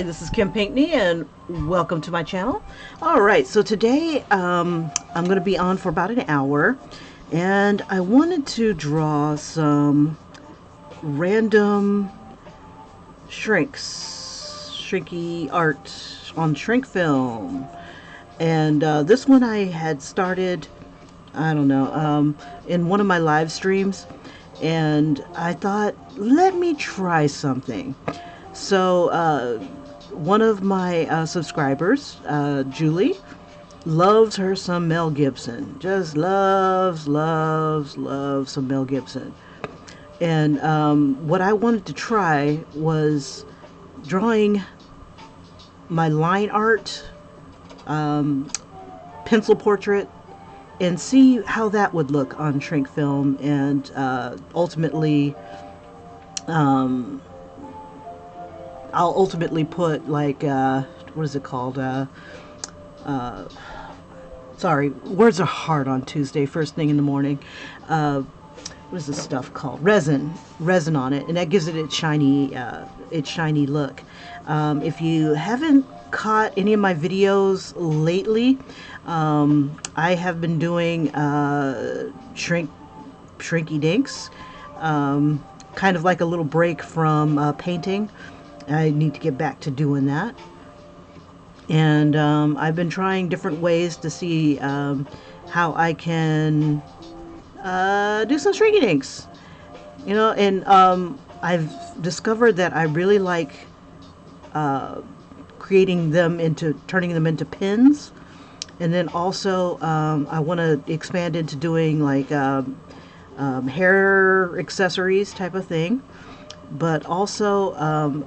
Hi, this is Kim Pinkney and welcome to my channel. Alright, so today I'm going to be on for about an hour and I wanted to draw some random shrinky art on shrink film. And this one I had started, I don't know, in one of my live streams, and I thought, let me try something. So one of my subscribers, Julie, loves her some Mel Gibson. Just loves some Mel Gibson. And what I wanted to try was drawing my line art, pencil portrait, and see how that would look on shrink film, and ultimately I'll ultimately put, like, what is it called? Sorry, words are hard on Tuesday, first thing in the morning. What is this stuff called? Resin on it, and that gives it its shiny look. If you haven't caught any of my videos lately, I have been doing Shrinky Dinks, kind of like a little break from painting. I need to get back to doing that. And I've been trying different ways to see how I can do some Shrinky Dinks. You know, and I've discovered that I really like turning them into pins. And then also I want to expand into doing like hair accessories type of thing. But also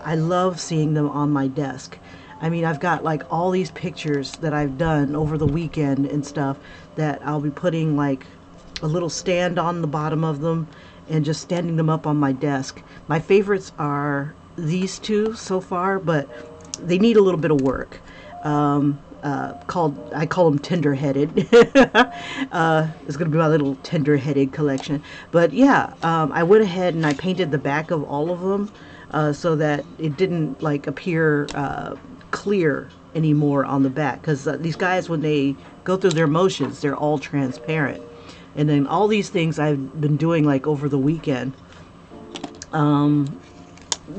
I love seeing them on my desk. I mean, I've got like all these pictures that I've done over the weekend and stuff that I'll be putting like a little stand on the bottom of them and just standing them up on my desk. My favorites are these two so far, but they need a little bit of work. I call them tender-headed. It's going to be my little tender-headed collection. But yeah, I went ahead and I painted the back of all of them so that it didn't like appear clear anymore on the back. Because these guys, when they go through their motions, they're all transparent. And then all these things I've been doing like over the weekend.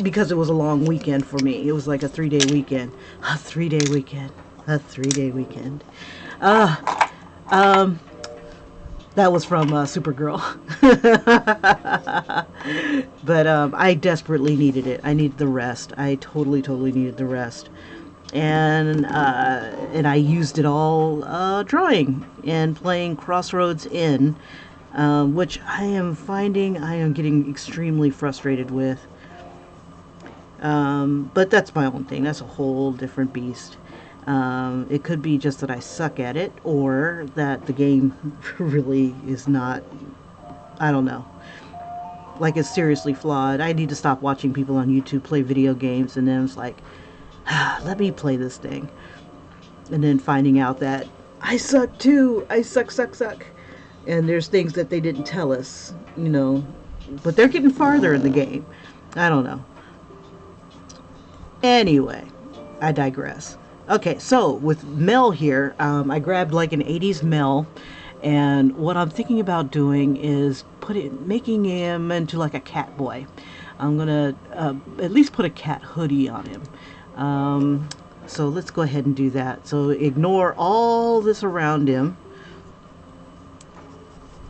Because it was a long weekend for me. It was like a 3-day weekend. A 3-day weekend. A 3-day weekend. That was from Supergirl. But I desperately needed it. I needed the rest. I totally needed the rest. And I used it all drawing and playing Crossroads Inn, which I am finding I am getting extremely frustrated with. But that's my own thing. That's a whole different beast. It could be just that I suck at it, or that the game really is not, I don't know, like it's seriously flawed. I need to stop watching people on YouTube play video games and then it's like, let me play this thing. And then finding out that I suck too. I suck. And there's things that they didn't tell us, you know, but they're getting farther in the game. I don't know. Anyway, I digress. Okay, so with Mel here, I grabbed like an 80s Mel, and what I'm thinking about doing is making him into like a cat boy. I'm gonna at least put a cat hoodie on him. So let's go ahead and do that. So ignore all this around him,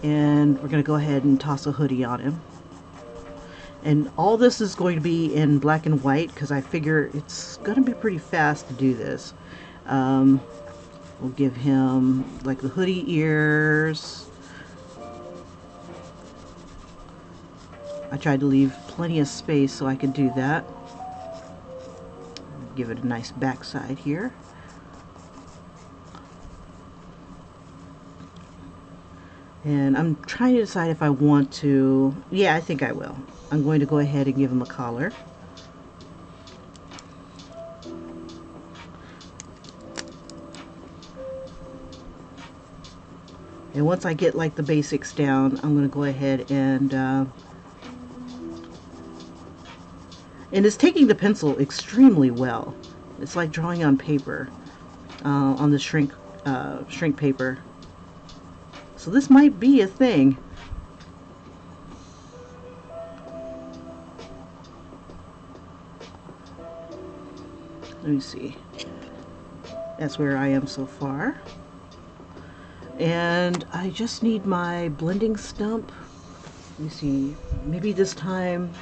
and we're gonna go ahead and toss a hoodie on him. And all this is going to be in black and white because I figure it's going to be pretty fast to do this. We'll give him like the hoodie ears. I tried to leave plenty of space so I could do that. Give it a nice backside here. And I'm trying to decide if I want to, yeah, I think I will. I'm going to go ahead and give him a collar. And once I get like the basics down, I'm going to go ahead and it's taking the pencil extremely well. It's like drawing on paper, on the shrink paper. So this might be a thing. Let me see. That's where I am so far. And I just need my blending stump. Let me see. Maybe this time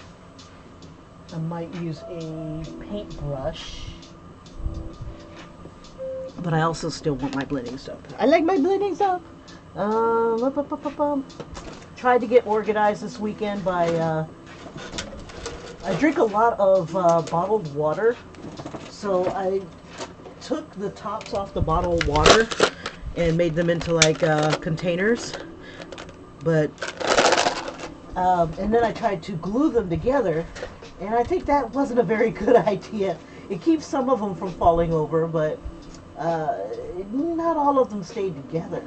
I might use a paintbrush. But I also still want my blending stump. I like my blending stump. Tried to get organized this weekend by I drink a lot of bottled water, so I took the tops off the bottled water and made them into like containers, but and then I tried to glue them together, and I think that wasn't a very good idea. It keeps some of them from falling over, but not all of them stayed together.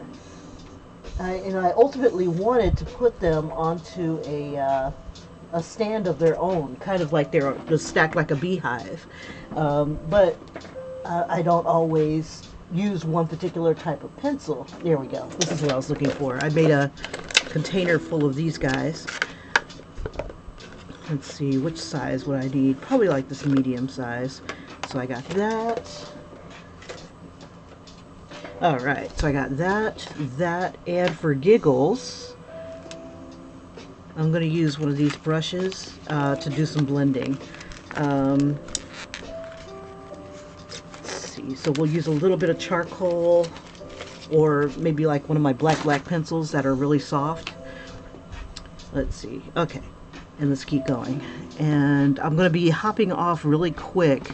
And I ultimately wanted to put them onto a stand of their own, kind of like they're just stacked like a beehive. But I don't always use one particular type of pencil. There we go. This is what I was looking for. I made a container full of these guys. Let's see, which size would I need? Probably like this medium size. So I got that. Alright, so I got that, and for giggles, I'm going to use one of these brushes to do some blending. Let's see, so we'll use a little bit of charcoal, or maybe like one of my black pencils that are really soft. Let's see, okay, and let's keep going. And I'm going to be hopping off really quick.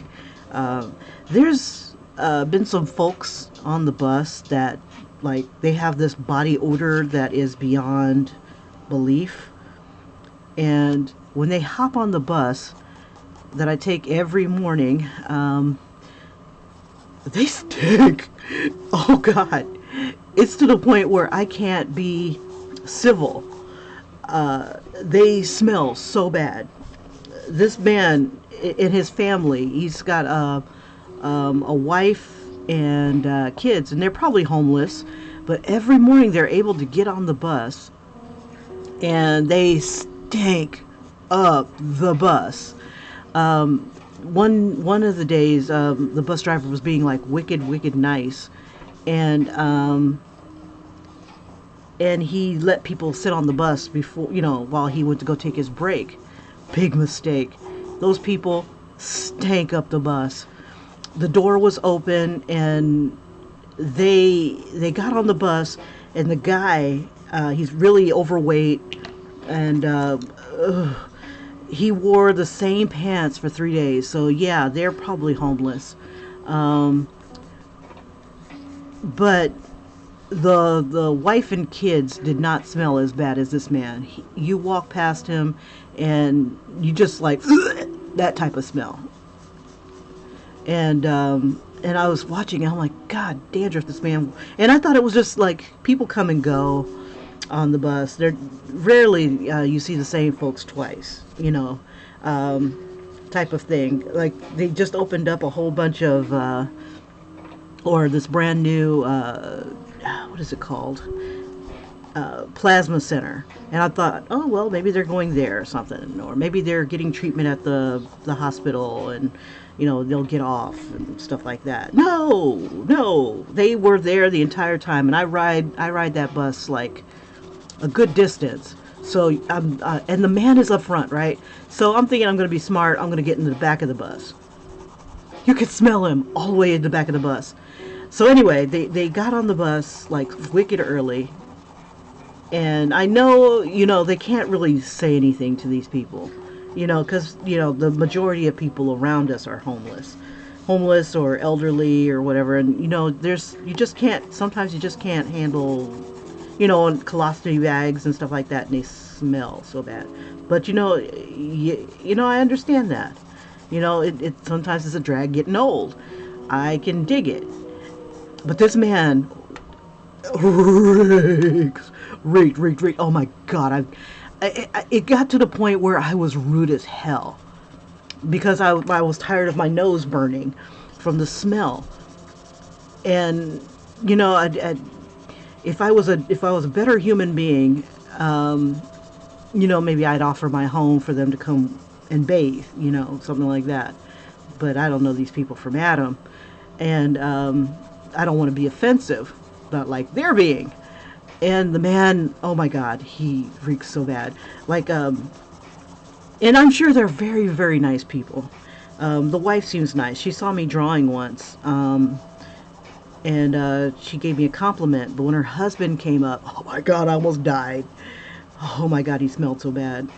There's been some folks on the bus that, like, they have this body odor that is beyond belief, and when they hop on the bus that I take every morning, they stink. Oh God, it's to the point where I can't be civil. They smell so bad. This man and his family, he's got a wife and kids, and they're probably homeless, but every morning they're able to get on the bus and they stink up the bus. One of the days, the bus driver was being like wicked nice, and he let people sit on the bus before, while he went to go take his break. Big mistake. Those people stank up the bus. The door was open, and they got on the bus, and the guy, he's really overweight, and he wore the same pants for 3 days. So yeah, they're probably homeless. But the wife and kids did not smell as bad as this man. You walk past him and you just like that type of smell. And I was watching, and I'm like, God, dandruff, this man. And I thought it was just like people come and go on the bus. They're rarely you see the same folks twice, type of thing. Like they just opened up a whole bunch of or this brand new what is it called? Plasma center. And I thought, oh well, maybe they're going there or something, or maybe they're getting treatment at the hospital, and they'll get off and stuff like that. No, they were there the entire time, and I ride that bus like a good distance. So and the man is up front, right? So I'm thinking I'm going to be smart. I'm going to get into the back of the bus. You could smell him all the way in the back of the bus. So anyway, they got on the bus like wicked early, and I know they can't really say anything to these people. Because, the majority of people around us are homeless or elderly or whatever. And, sometimes you just can't handle, on colostomy bags and stuff like that, and they smell so bad. But, I understand that. It sometimes it's a drag getting old. I can dig it. But this man reeked. Oh my God, it got to the point where I was rude as hell because I was tired of my nose burning from the smell. And you know, if I was a better human being, you know, maybe I'd offer my home for them to come and bathe, you know, something like that. But I don't know these people from Adam, and I don't want to be offensive, but like they're being. And the man, oh my God, he reeks so bad. Like, and I'm sure they're very, very nice people. The wife seems nice. She saw me drawing once, and she gave me a compliment. But when her husband came up, oh my God, I almost died. Oh my God, he smelled so bad.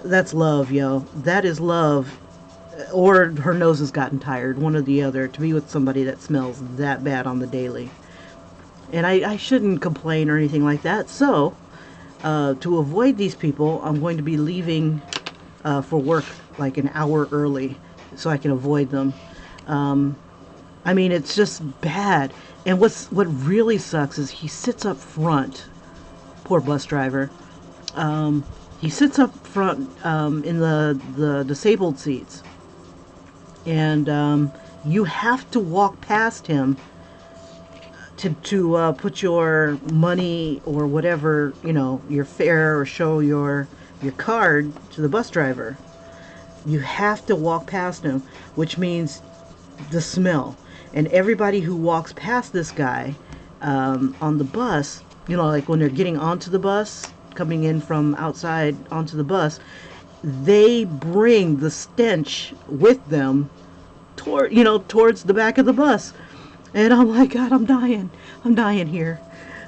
That's love, yo. That is love. Or her nose has gotten tired, one or the other, to be with somebody that smells that bad on the daily. And I shouldn't complain or anything like that. So, to avoid these people, I'm going to be leaving for work like an hour early so I can avoid them. I mean, it's just bad. And what really sucks is he sits up front. Poor bus driver. He sits up front in the disabled seats. And you have to walk past him to put your money or whatever, you know, your fare, or show your card to the bus driver. You have to walk past him, which means the smell. And everybody who walks past this guy on the bus, you know, like when they're getting onto the bus, coming in from outside onto the bus, they bring the stench with them towards the back of the bus. And I'm like, God, I'm dying here.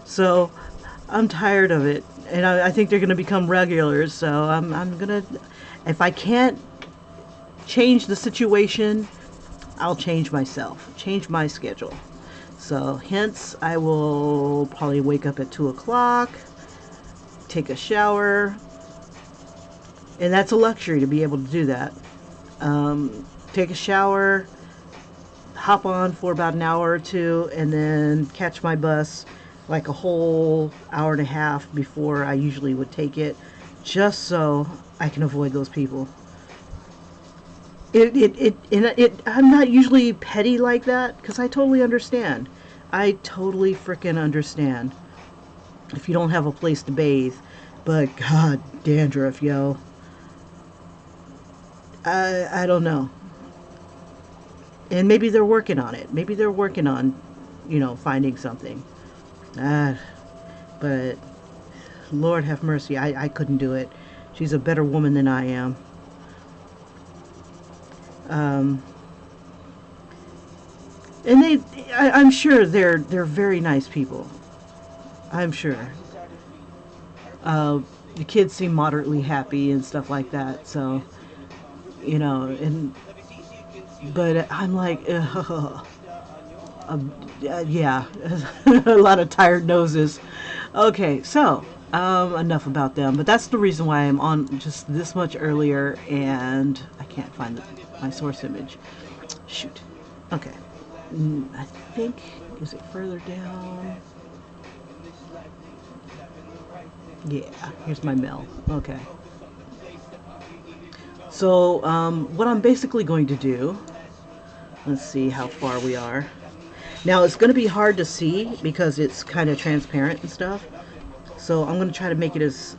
So I'm tired of it, and I think they're going to become regulars. So I'm gonna, if I can't change the situation, I'll change myself, change my schedule. So hence, I will probably wake up at 2 o'clock, take a shower, and that's a luxury to be able to do that. Take a shower, hop on for about an hour or two, and then catch my bus like a whole hour and a half before I usually would take it, just so I can avoid those people. I'm not usually petty like that, because I totally understand. I totally freaking understand if you don't have a place to bathe. But God, dandruff, yo. I don't know. And maybe they're working on it. Maybe they're working on, you know, finding something. But Lord have mercy, I couldn't do it. She's a better woman than I am. And I'm sure they're very nice people. I'm sure. The kids seem moderately happy and stuff like that. So, you know, but I'm like, yeah, a lot of tired noses. Okay, so enough about them. But that's the reason why I'm on just this much earlier, and I can't find my source image. Shoot. Okay. I think, is it further down? Yeah, here's my mail. Okay. So what I'm basically going to do, let's see how far we are. Now it's going to be hard to see because it's kind of transparent and stuff. So I'm going to try to make it as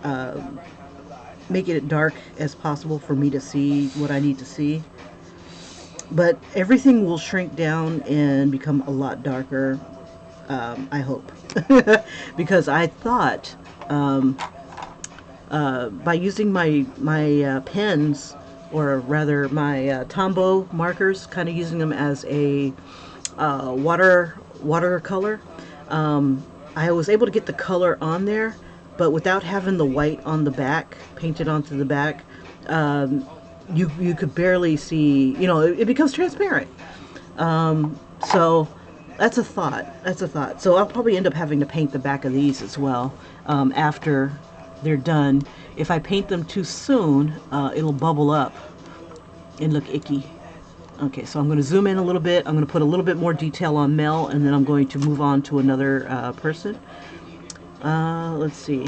dark as possible for me to see what I need to see. But everything will shrink down and become a lot darker, I hope. Because I thought by using my pens, or rather my Tombow markers, kind of using them as a watercolor, I was able to get the color on there, but without having the white on the back, painted onto the back, you could barely see, you know, it becomes transparent. So that's a thought. So I'll probably end up having to paint the back of these as well after they're done. If I paint them too soon, it'll bubble up and look icky. Okay, so I'm going to zoom in a little bit. I'm going to put a little bit more detail on Mel, and then I'm going to move on to another person. Let's see.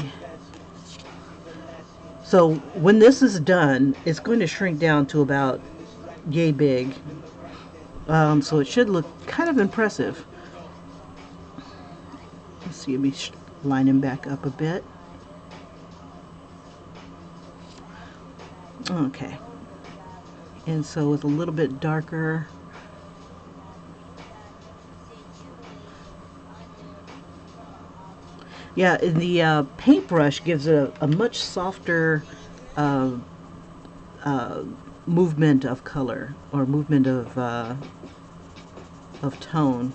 So when this is done, it's going to shrink down to about yay big. So it should look kind of impressive. Let's see, let me line him back up a bit. Okay. And so with a little bit darker, yeah, the paintbrush gives a much softer uh, uh, movement of color, or movement of tone.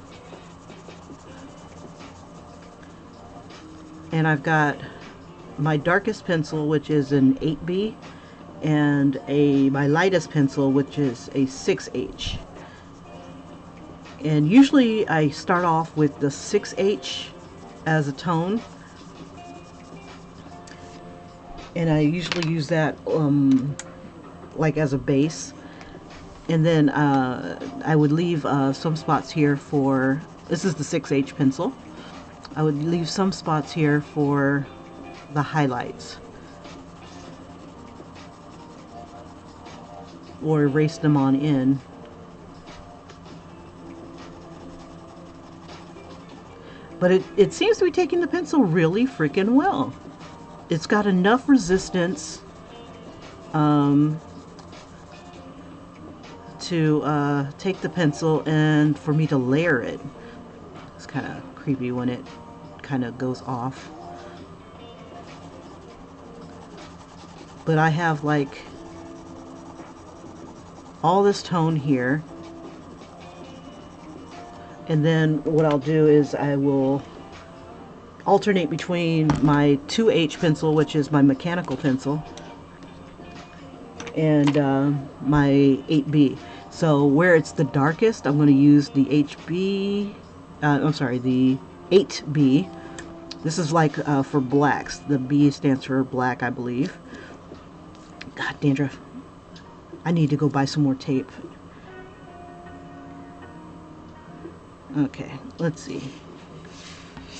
And I've got my darkest pencil, which is an 8B, and my lightest pencil, which is a 6H. And usually I start off with the 6H as a tone, and I usually use that like as a base, and then I would leave some spots here for, this is the 6H pencil, I would leave some spots here for the highlights, or erase them on in. But it seems to be taking the pencil really freaking well. It's got enough resistance to take the pencil and for me to layer it. It's kind of creepy when it kind of goes off. But I have like all this tone here. And then what I'll do is I will alternate between my 2H pencil, which is my mechanical pencil, and my 8B. So where it's the darkest, I'm going to use the HB, the 8B. This is like for blacks. The B stands for black, I believe. God, dandruff. I need to go buy some more tape. Okay, let's see.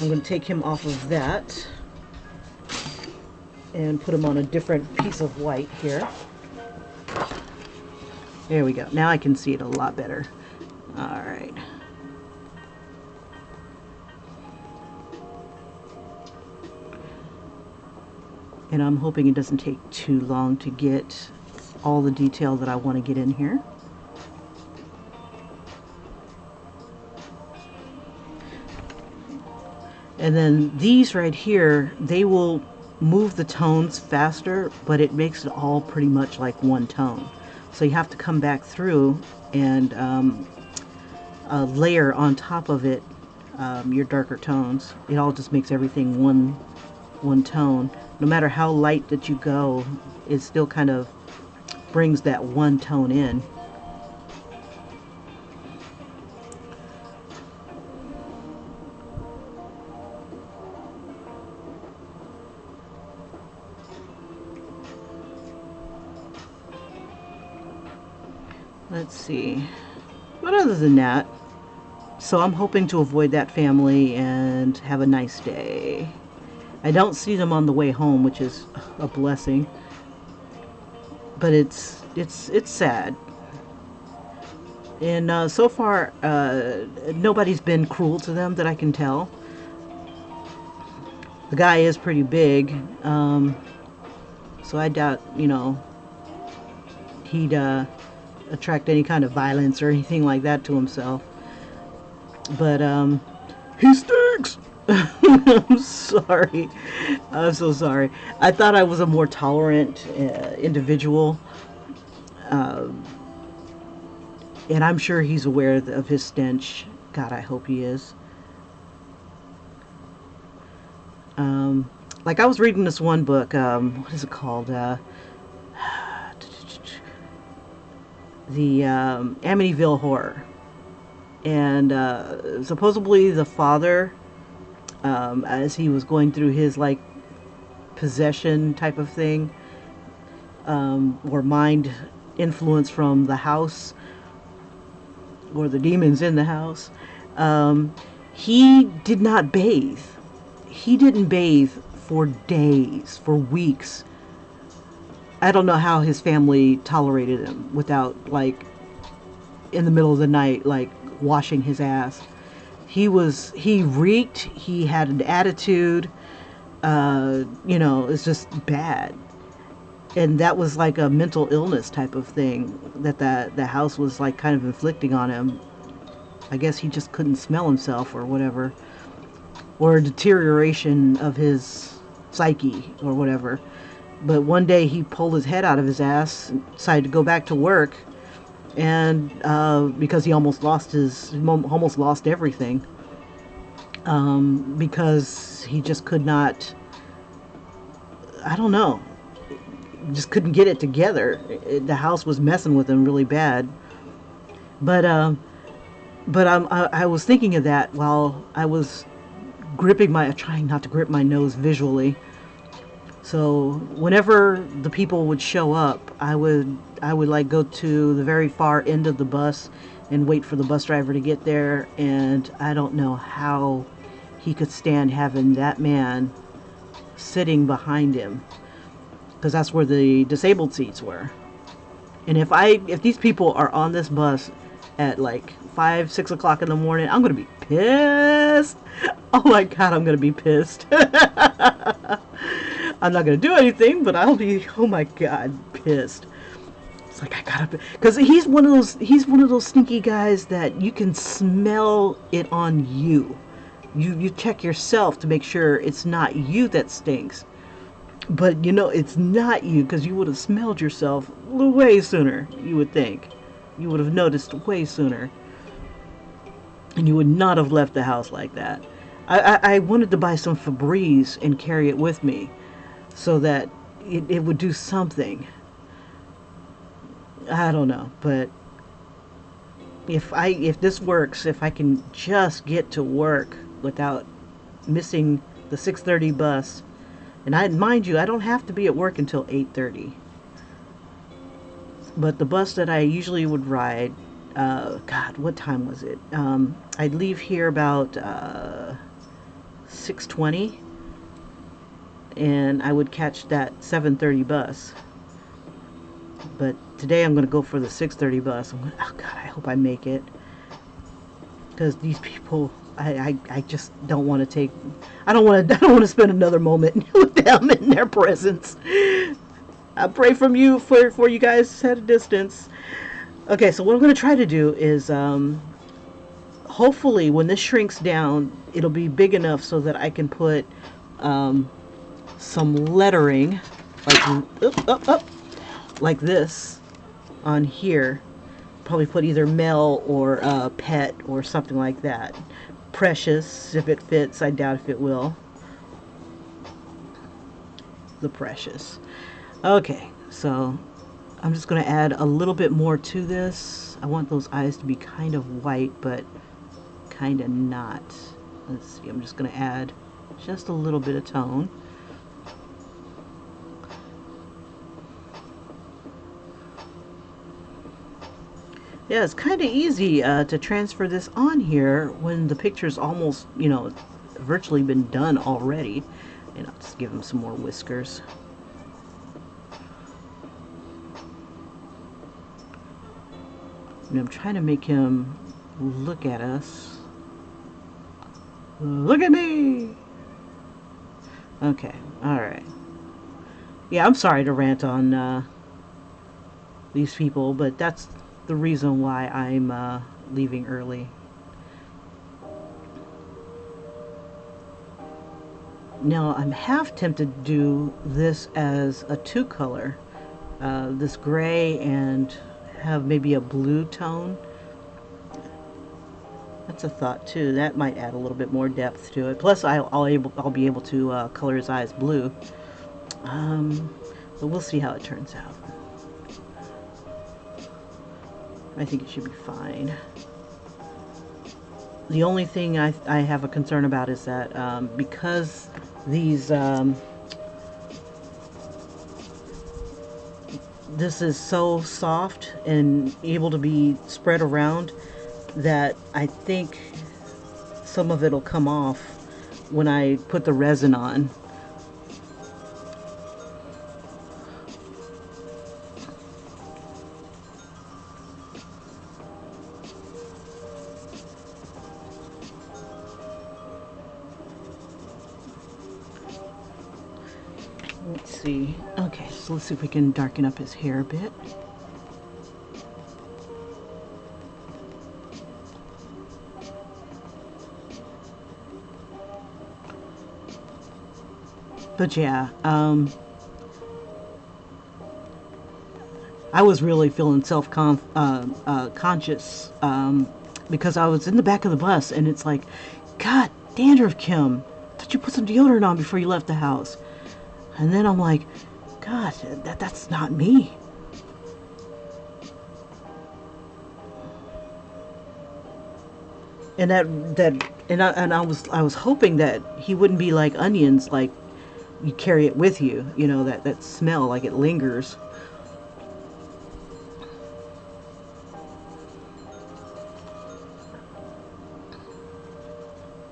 I'm going to take him off of that and put him on a different piece of white here. There we go. Now I can see it a lot better. All right. And I'm hoping it doesn't take too long to get all the detail that I want to get in here. And then these right here, they will move the tones faster, but it makes it all pretty much like one tone. So you have to come back through and layer on top of it your darker tones. It all just makes everything one tone. No matter how light that you go, it still kind of brings that one tone in. Let's see. But other than that, so I'm hoping to avoid that family and have a nice day. I don't see them on the way home, which is a blessing. But it's sad. And so far, nobody's been cruel to them that I can tell. The guy is pretty big, so I doubt, you know, he'd attract any kind of violence or anything like that to himself. But he stinks. I'm sorry. I'm so sorry. I thought I was a more tolerant individual, and I'm sure he's aware of his stench. God, I hope he is. Like I was reading this one book. What is it called? The Amityville Horror, and supposedly the father, as he was going through his like possession type of thing, or mind influence from the house or the demons in the house, he did not bathe. He didn't bathe for days, for weeks. I don't know how his family tolerated him without like in the middle of the night, like washing his ass. He reeked. He had an attitude. You know, it's just bad. And that was like a mental illness type of thing that the house was like kind of inflicting on him. I guess he just couldn't smell himself or whatever, or a deterioration of his psyche or whatever. But one day he pulled his head out of his ass and decided to go back to work, and because he almost lost everything, because he just could not, I don't know, just couldn't get it together. The house was messing with him really bad. But I was thinking of that while I was trying not to grip my nose visually. So whenever the people would show up, I would like go to the very far end of the bus and wait for the bus driver to get there. And I don't know how he could stand having that man sitting behind him, because that's where the disabled seats were. And if these people are on this bus at like 5, 6 o'clock in the morning, I'm gonna be pissed. Oh my God, I'm gonna be pissed. I'm not gonna do anything, but I'll be, oh my God, pissed. It's like, I gotta, because he's one of those sneaky guys that you can smell it on you. You check yourself to make sure it's not you that stinks. But you know it's not you, because you would have smelled yourself way sooner, you would think. You would have noticed way sooner. And you would not have left the house like that. I wanted to buy some Febreze and carry it with me so that it would do something. I don't know, but if this works, if I can just get to work without missing the 6:30 bus. And mind you, I don't have to be at work until 8:30. But the bus that I usually would ride, God, what time was it? I'd leave here about 6:20, and I would catch that 7:30 bus. But today I'm going to go for the 6:30 bus. Oh God, I hope I make it, because these people, I just don't want to take, I don't want to spend another moment with them in their presence. I pray for you guys at a distance. Okay, so what I'm going to try to do is, hopefully when this shrinks down, it'll be big enough so that I can put some lettering, like this on here. Probably put either Mel or Pet or something like that. Precious, if it fits. I doubt if it will. The Precious. Okay, so I'm just going to add a little bit more to this. I want those eyes to be kind of white, but kind of not. Let's see, I'm just going to add just a little bit of tone. Yeah, it's kind of easy to transfer this on here when the picture's almost, you know, virtually been done already. And I'll just give him some more whiskers. And I'm trying to make him look at us. Look at me! Okay, alright. Yeah, I'm sorry to rant on these people, but that's the reason why I'm leaving early. Now I'm half tempted to do this as a two color, this gray, and have maybe a blue tone. That's a thought too. That might add a little bit more depth to it. Plus I'll be able to color his eyes blue. But we'll see how it turns out. I think it should be fine. The only thing I have a concern about is that because these this is so soft and able to be spread around, that I think some of it'll come off when I put the resin on. Let's see. Okay, so let's see if we can darken up his hair a bit. But yeah, I was really feeling conscious because I was in the back of the bus and it's like, God, dandruff, Kim, did you put some deodorant on before you left the house? And then I'm like, God, that's not me. And I was hoping that he wouldn't be like onions, like you carry it with you, you know, that smell, like it lingers.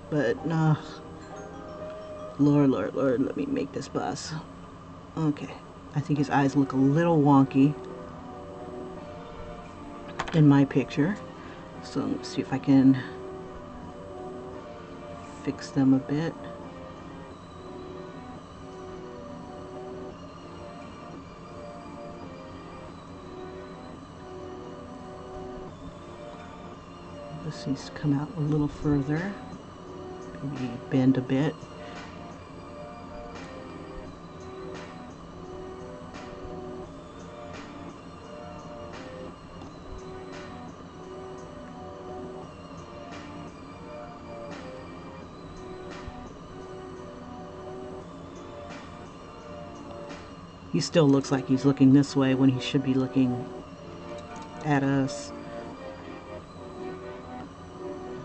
But no, Lord, let me make this bus. Okay, I think his eyes look a little wonky in my picture, so let's see if I can fix them a bit. This needs to come out a little further, maybe bend a bit. He still looks like he's looking this way when he should be looking at us.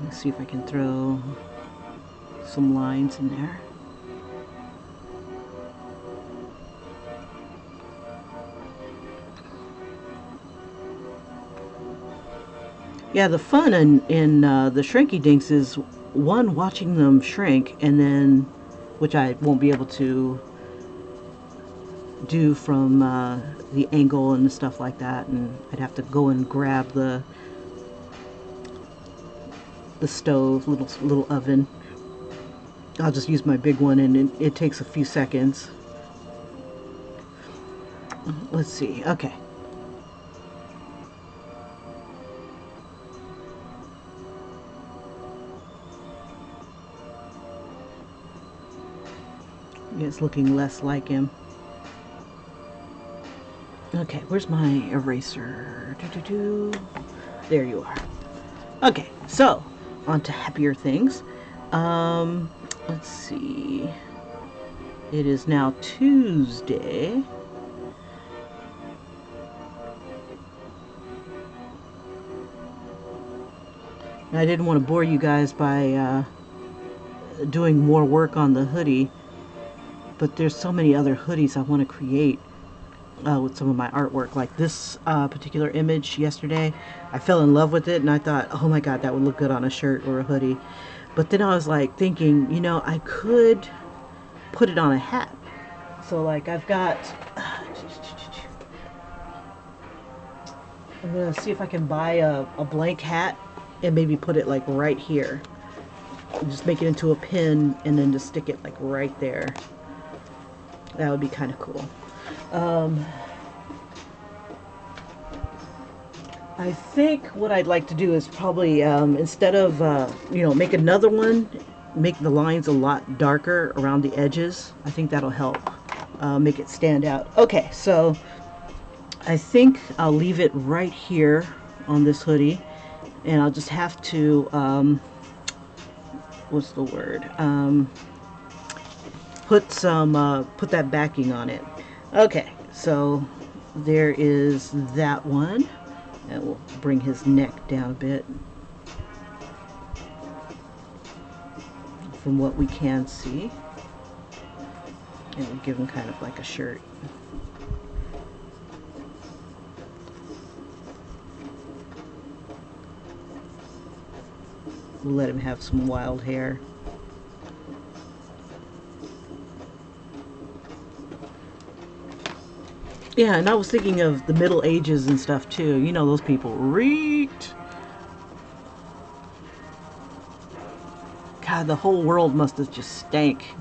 Let's see if I can throw some lines in there. Yeah, the fun in the Shrinky Dinks is one, watching them shrink, and then, which I won't be able to do from the angle and stuff like that, and I'd have to go and grab the stove, little oven. I'll just use my big one, and it takes a few seconds. Let's see. Okay. It's looking less like him. Okay, where's my eraser? There you are. Okay, so on to happier things. Let's see. It is now Tuesday. I didn't want to bore you guys by doing more work on the hoodie, but there's so many other hoodies I want to create with some of my artwork. Like this particular image yesterday, I fell in love with it and I thought, oh my God, that would look good on a shirt or a hoodie. But then I was like thinking, you know, I could put it on a hat. So like I've got, I'm gonna see if I can buy a blank hat and maybe put it like right here. Just make it into a pin and then just stick it like right there. That would be kind of cool. I think what I'd like to do is probably instead of you know, make another one, make the lines a lot darker around the edges. I think that'll help make it stand out. Okay, so I think I'll leave it right here on this hoodie, and I'll just have to what's the word, put that backing on it. Okay, so there is that one. And we'll bring his neck down a bit from what we can see, and we'll give him kind of like a shirt. We'll let him have some wild hair. Yeah, and I was thinking of the Middle Ages and stuff too. You know, those people reeked. God, the whole world must have just stank.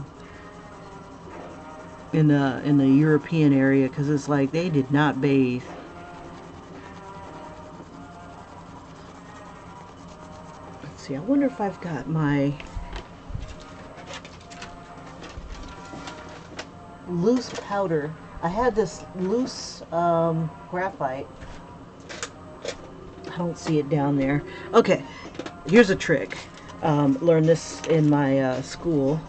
in the European area, because it's like they did not bathe. Let's see, I wonder if I've got my loose powder. I had this loose graphite. I don't see it down there. Okay, here's a trick. Learned this in my school.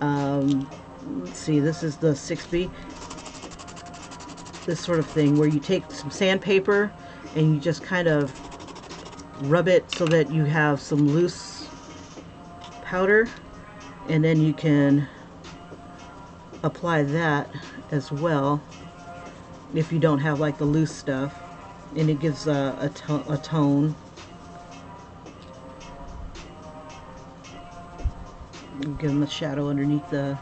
Let's see, this is the 6B. This sort of thing where you take some sandpaper and you just kind of rub it so that you have some loose powder, and then you can apply that as well if you don't have like the loose stuff, and it gives a tone. Give them a shadow underneath the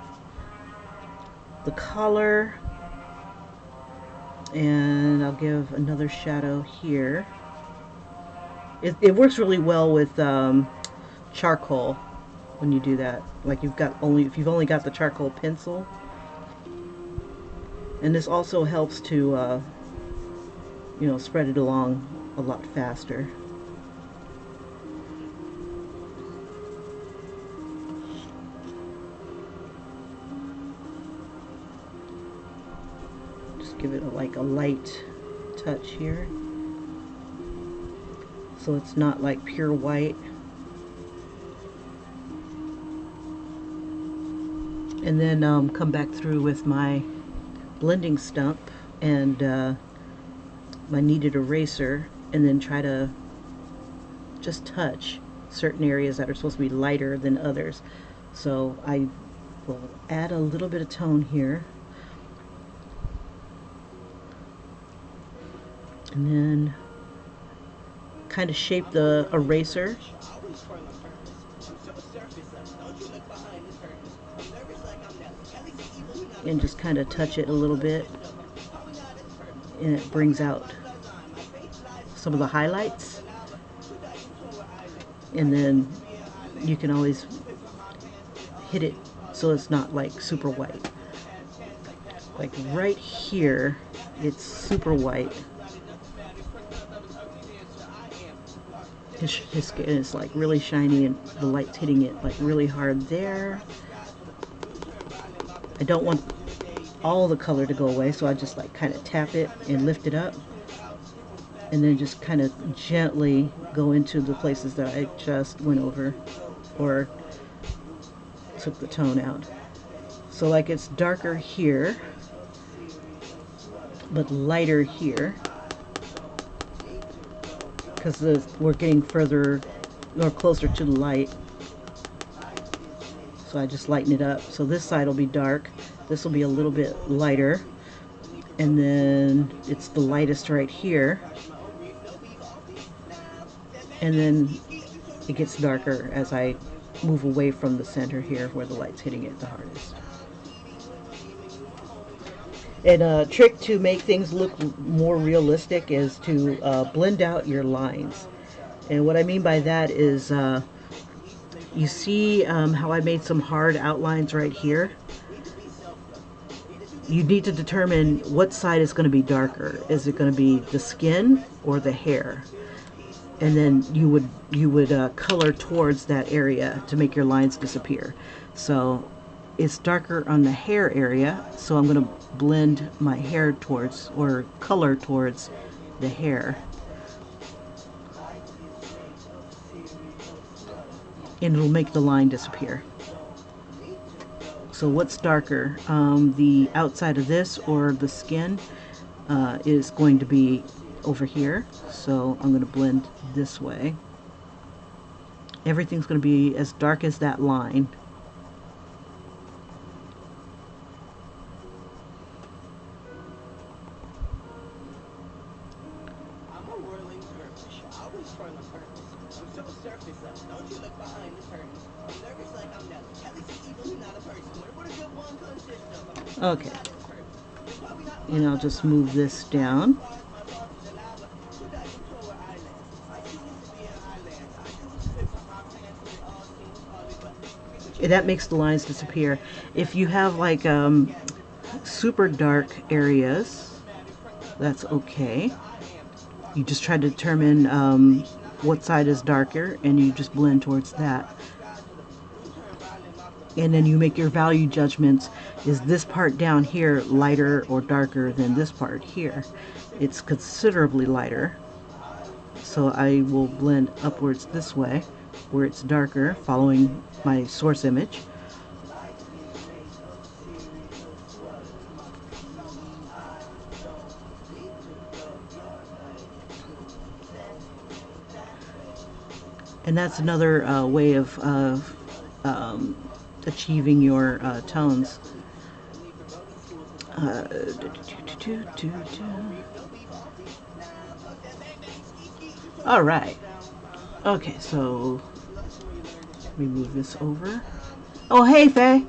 collar, and I'll give another shadow here. It works really well with charcoal when you do that. Like if you've only got the charcoal pencil, and this also helps to you know, spread it along a lot faster. Give it like a light touch here, so it's not like pure white. And then come back through with my blending stump and my kneaded eraser, and then try to just touch certain areas that are supposed to be lighter than others. So I will add a little bit of tone here. And then kind of shape the eraser and just kind of touch it a little bit, and it brings out some of the highlights. And then you can always hit it so it's not like super white. Like right here it's super white. His skin is like really shiny and the light's hitting it like really hard there. I don't want all the color to go away, so I just like kind of tap it and lift it up, and then just kind of gently go into the places that I just went over or took the tone out. So like it's darker here but lighter here, because we're getting further or closer to the light. So I just lighten it up. So this side will be dark, this will be a little bit lighter, and then it's the lightest right here, and then it gets darker as I move away from the center here where the light's hitting it the hardest. And a trick to make things look more realistic is to blend out your lines. And what I mean by that is, you see how I made some hard outlines right here? You need to determine what side is going to be darker. Is it going to be the skin or the hair? And then you would color towards that area to make your lines disappear. So it's darker on the hair area, so I'm going to blend my hair towards, or color towards, the hair. And it'll make the line disappear. So what's darker, the outside of this or the skin, is going to be over here. So I'm going to blend this way. Everything's going to be as dark as that line. Okay, and I'll just move this down. That makes the lines disappear. If you have like super dark areas, that's okay. You just try to determine what side is darker, and you just blend towards that. And then you make your value judgments. Is this part down here lighter or darker than this part here? It's considerably lighter, so I will blend upwards this way where it's darker, following my source image. And that's another way of achieving your tones. All right. Okay, so let me move this over. Oh, hey, Faye.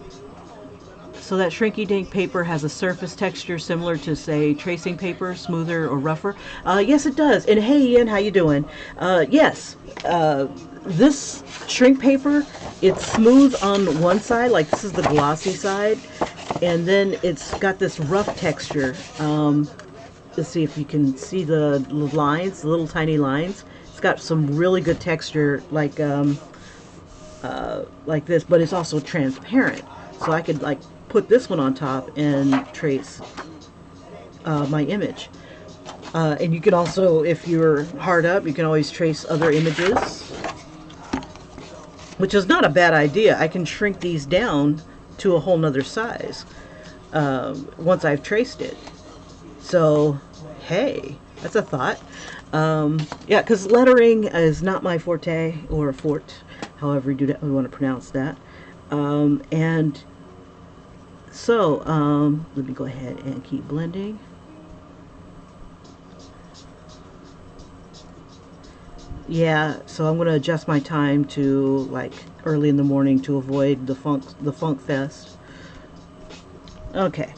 So that Shrinky Dink paper has a surface texture similar to, say, tracing paper, smoother or rougher. Yes, it does. And hey, Ian, how you doing? Yes. This shrink paper, it's smooth on one side, like this is the glossy side, and then it's got this rough texture. Let's see if you can see the lines, the little tiny lines. It's got some really good texture, like this, but it's also transparent. So I could like put this one on top and trace my image. And you can also, if you're hard up, you can always trace other images, which is not a bad idea. I can shrink these down to a whole nother size once I've traced it. So, hey, that's a thought. Yeah, because lettering is not my forte, or fort, however you do that, we want to pronounce that. And so, let me go ahead and keep blending. Yeah, so I'm going to adjust my time to like early in the morning to avoid the funk fest. Okay.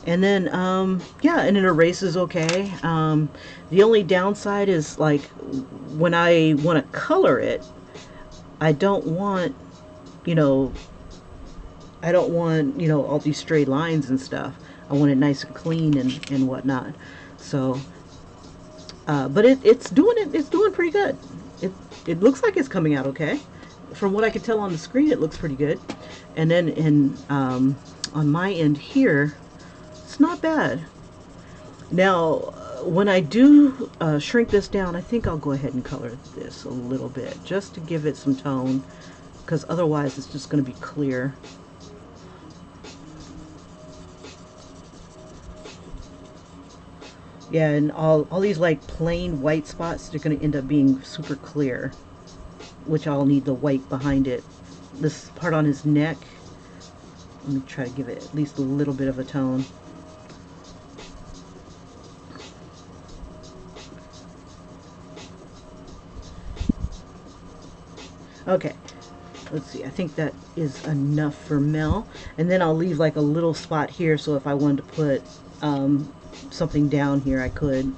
And then, yeah, and an erase is okay. The only downside is like when I want to color it, I don't want, you know, all these straight lines and stuff. I want it nice and clean and whatnot. So, but it's doing pretty good. It looks like it's coming out okay. From what I could tell on the screen, it looks pretty good. And then on my end here, it's not bad. Now, when I do shrink this down, I think I'll go ahead and color this a little bit, just to give it some tone, because otherwise it's just going to be clear. Yeah, and all these like plain white spots, they're going to end up being super clear, which I'll need the white behind it. This part on his neck, let me try to give it at least a little bit of a tone. Okay, let's see, I think that is enough for Mel. And then I'll leave like a little spot here, so if I wanted to put something down here, I could.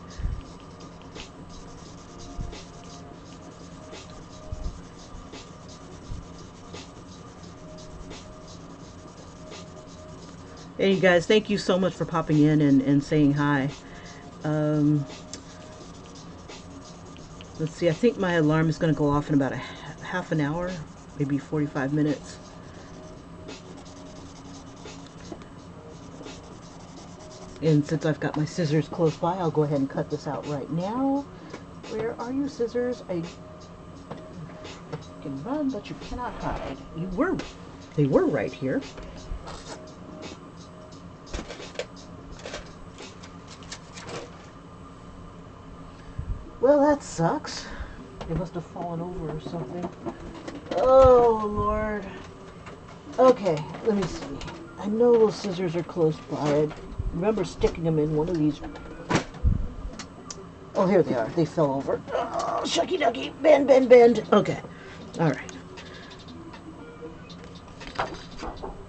Hey, you guys, thank you so much for popping in and saying hi. Let's see, I think my alarm is going to go off in about a half an hour, maybe 45 minutes. And since I've got my scissors close by, I'll go ahead and cut this out right now. Where are you, scissors? You can run, but you cannot hide. They were right here. Well, that sucks. They must have fallen over or something. Oh, Lord. Okay, let me see. I know those scissors are close by. I remember sticking them in one of these. Oh, here they are. They fell over. Oh, shucky ducky. Bend, bend, bend. Okay. All right.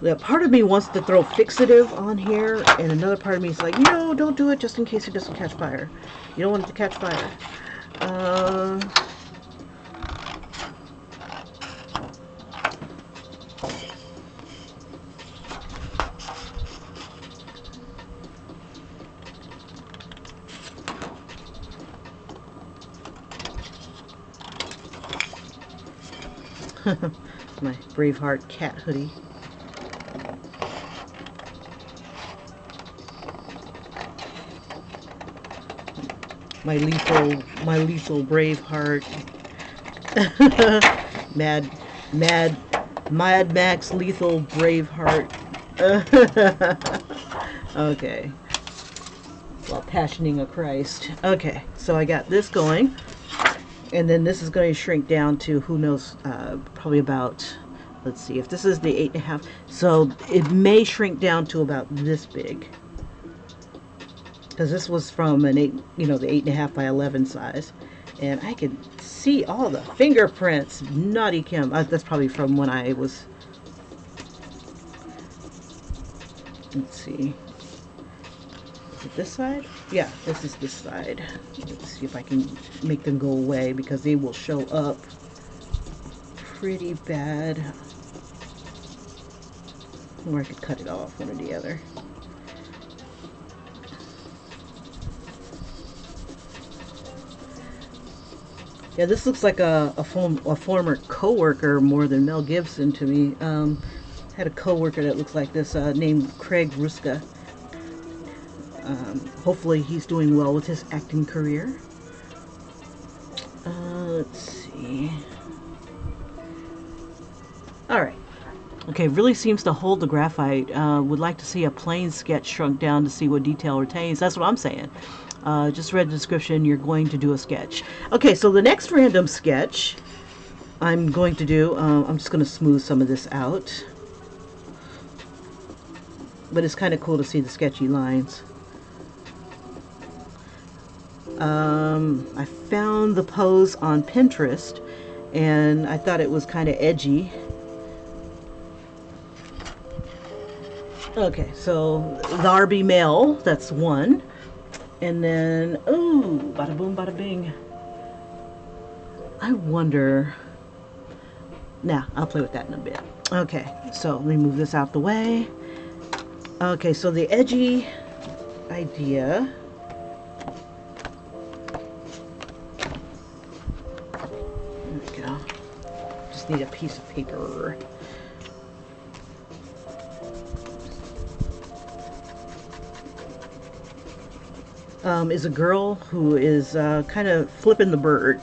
Yeah, part of me wants to throw fixative on here, and another part of me is like, no, don't do it just in case it doesn't catch fire. You don't want it to catch fire. My Braveheart cat hoodie. My lethal Braveheart. Mad Max lethal Braveheart. Okay. While passioning a Christ. Okay, so I got this going. And then this is going to shrink down to, who knows, probably about, let's see, if this is the 8.5, so it may shrink down to about this big. Because this was from an 8, you know, the 8.5 by 11 size. And I can see all the fingerprints. Naughty Kim. That's probably from when I was, let's see. Is it this side? Yeah, this is this side. Let's see if I can make them go away, because they will show up pretty bad. Or I could cut it off, one or the other. Yeah, this looks like a former co-worker more than Mel Gibson to me. Had a co-worker that looks like this, named Craig Ruska. Hopefully he's doing well with his acting career. Let's see. Alright. Okay, really seems to hold the graphite. Would like to see a plain sketch shrunk down to see what detail retains. That's what I'm saying. Just read the description, you're going to do a sketch. Okay, so the next random sketch I'm going to do, I'm just going to smooth some of this out. But it's kind of cool to see the sketchy lines. I found the pose on Pinterest, and I thought it was kind of edgy. Okay, so Darby Mel, that's one. And then, ooh, bada boom, bada bing. I wonder, nah, I'll play with that in a bit. Okay, so let me move this out the way. Okay, so the edgy idea. There we go. Just need a piece of paper. Is a girl who is kind of flipping the bird.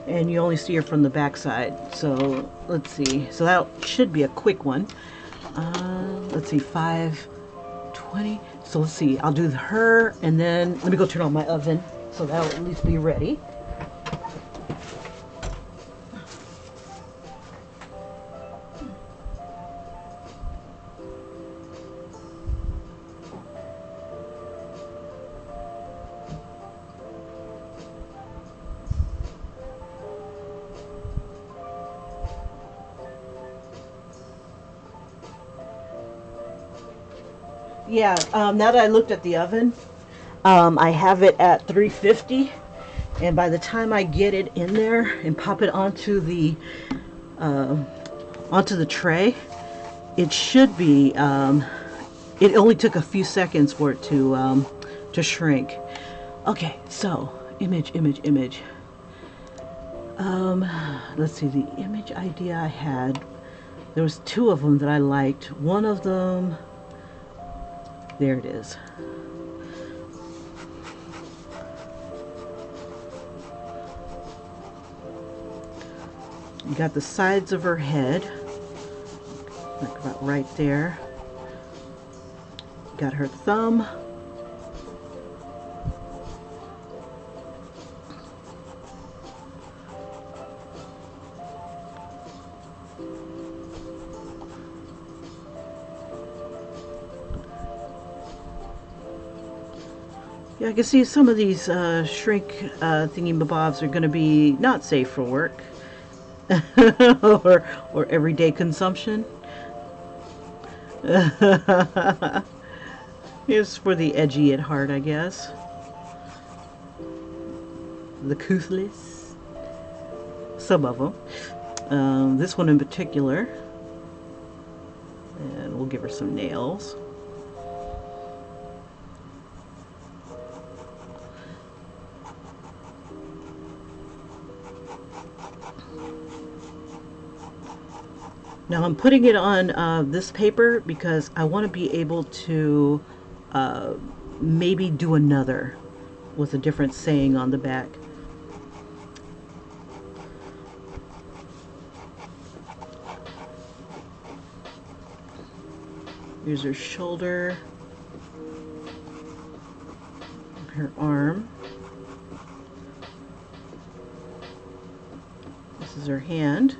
And you only see her from the backside. So let's see. So that should be a quick one. Let's see, 5:20. So let's see. I'll do her, and then let me go turn on my oven so that'll at least be ready. Yeah, now that I looked at the oven, I have it at 350, and by the time I get it in there and pop it onto the tray, it should be, it only took a few seconds for it to shrink. Okay, so image. Let's see, the image idea I had, there was two of them that I liked. One of them, there it is. You got the sides of her head, like about right there. Got her thumb. Yeah, I can see some of these shrink thingy-mabobs are going to be not safe for work or everyday consumption. It's for the edgy at heart, I guess. The toothless. Some of them. This one in particular. And we'll give her some nails. Now I'm putting it on this paper because I want to be able to uh, maybe do another with a different saying on the back. Here's her shoulder, her arm. This is her hand.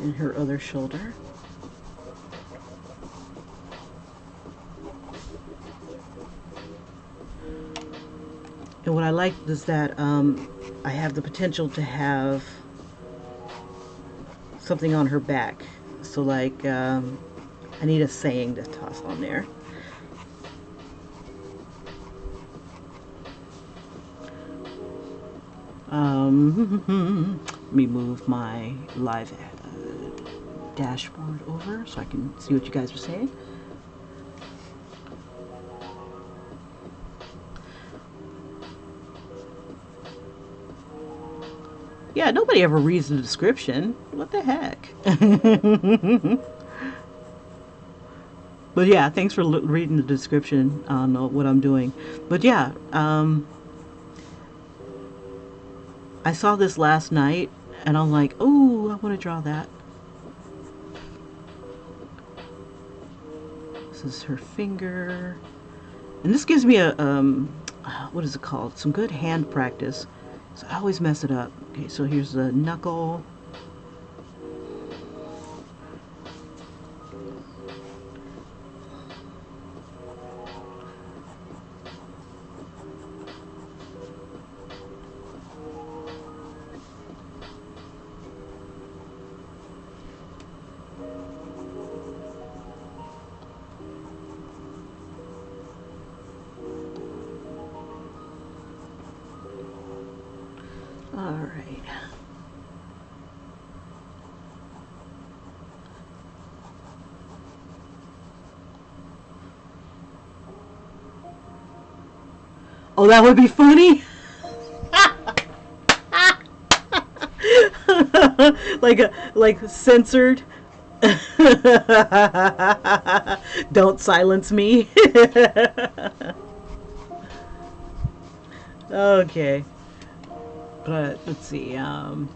And her other shoulder. And what I like is that I have the potential to have something on her back. So like, I need a saying to toss on there. Let me move my live dashboard over so I can see what you guys are saying. Yeah, nobody ever reads the description. What the heck? But yeah, thanks for reading the description on what I'm doing. But yeah, I saw this last night and I'm like, oh, I want to draw that. This is her finger. And this gives me a, what is it called? Some good hand practice. So I always mess it up. Okay, so here's the knuckle. All right. Oh, that would be funny. like censored. Don't silence me. Okay. But let's see. And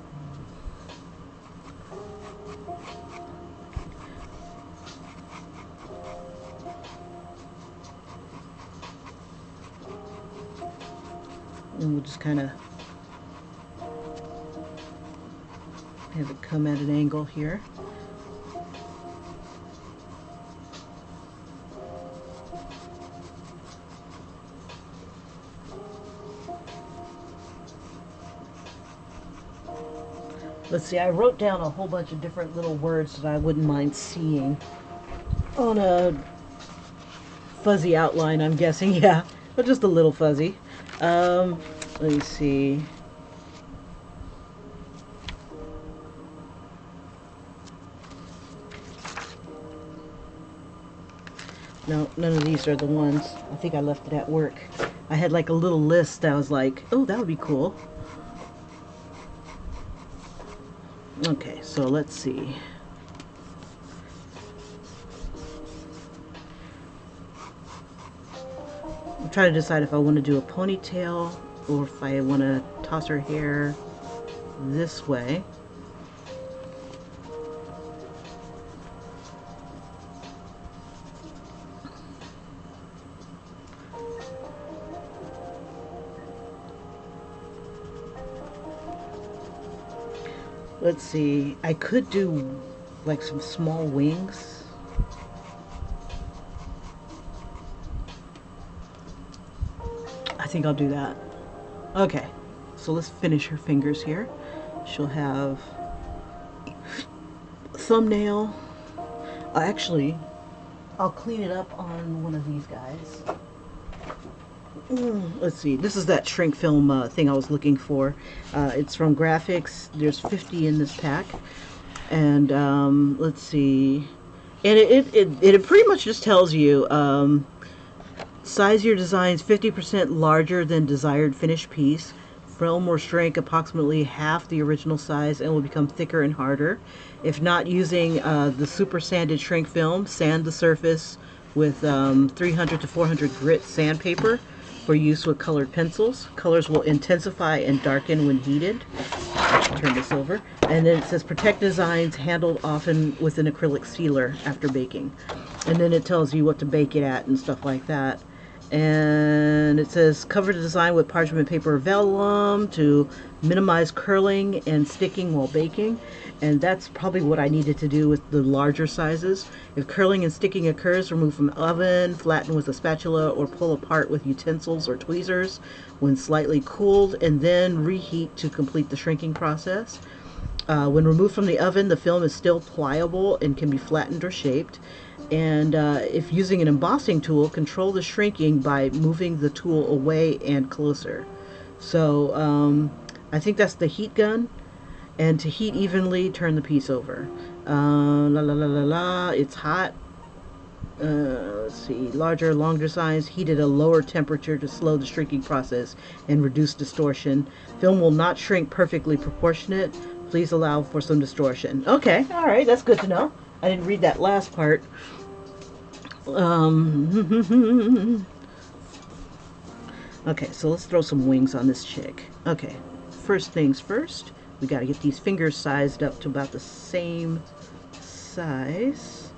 we'll just kind of have it come at an angle here. Let's see, I wrote down a whole bunch of different little words that I wouldn't mind seeing on a fuzzy outline, I'm guessing, yeah, but just a little fuzzy. Let me see. No, none of these are the ones. I think I left it at work. I had like a little list that was like, oh, that would be cool. Okay, so let's see. I'm trying to decide if I want to do a ponytail or if I want to toss her hair this way. Let's see, I could do like some small wings. I think I'll do that. Okay, so let's finish her fingers here. She'll have a thumbnail. Actually, I'll clean it up on one of these guys. Let's see, this is that shrink film thing I was looking for. It's from Graphics. There's 50 in this pack. And let's see, and it pretty much just tells you size your designs 50% larger than desired finished piece. film will shrink approximately half the original size and will become thicker and harder. If not using the super sanded shrink film, sand the surface with 300 to 400 grit sandpaper for use with colored pencils. Colors will intensify and darken when heated. Turn this over. And then it says protect designs handled often with an acrylic sealer after baking. And then it tells you what to bake it at and stuff like that. And it says cover the design with parchment paper or vellum to minimize curling and sticking while baking. And that's probably what I needed to do with the larger sizes. If curling and sticking occurs, remove from the oven, flatten with a spatula, or pull apart with utensils or tweezers when slightly cooled, and then reheat to complete the shrinking process. When removed from the oven, the film is still pliable and can be flattened or shaped. And if using an embossing tool, control the shrinking by moving the tool away and closer. So I think that's the heat gun. And to heat evenly, turn the piece over. It's hot. Let's see, larger, longer size, heat at a lower temperature to slow the shrinking process and reduce distortion. Film will not shrink perfectly proportionate. Please allow for some distortion. Okay, all right, that's good to know. I didn't read that last part. Okay, so let's throw some wings on this chick. Okay, first things first, we got to get these fingers sized up to about the same size.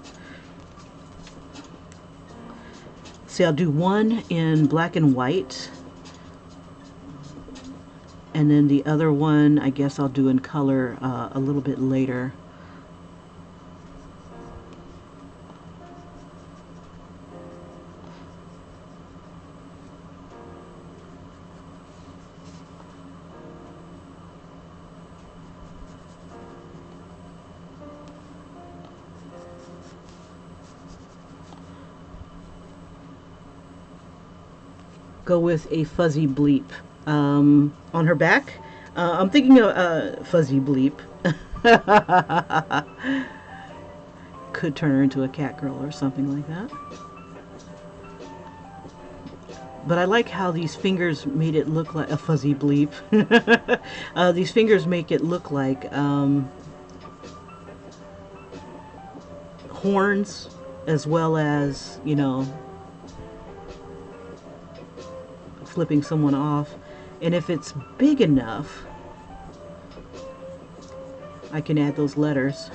See, I'll do one in black and white, and then the other one I guess I'll do in color a little bit later. Go with a fuzzy bleep on her back. I'm thinking of fuzzy bleep. Could turn her into a cat girl or something like that. But I like how these fingers made it look like a fuzzy bleep. These fingers make it look like horns, as well as, you know, flipping someone off. And if it's big enough, I can add those letters.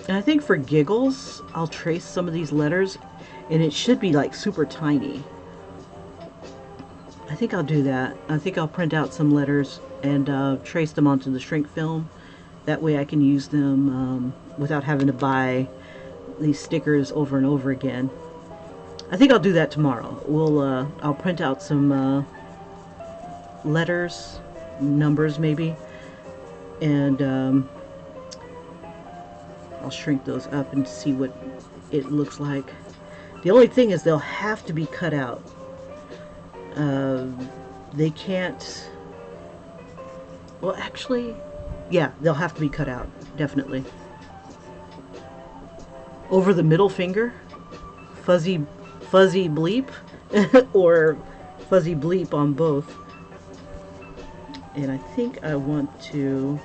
And I think for giggles, I'll trace some of these letters, and it should be like super tiny. I think I'll do that. I think I'll print out some letters and trace them onto the shrink film. That way I can use them without having to buy these stickers over and over again. I think I'll do that tomorrow. I'll print out some letters, numbers maybe, and I'll shrink those up and see what it looks like. The only thing is they'll have to be cut out. They can't, well actually, yeah, they'll have to be cut out, definitely. Over the middle finger, fuzzy bleep, or fuzzy bleep on both. And I think I want to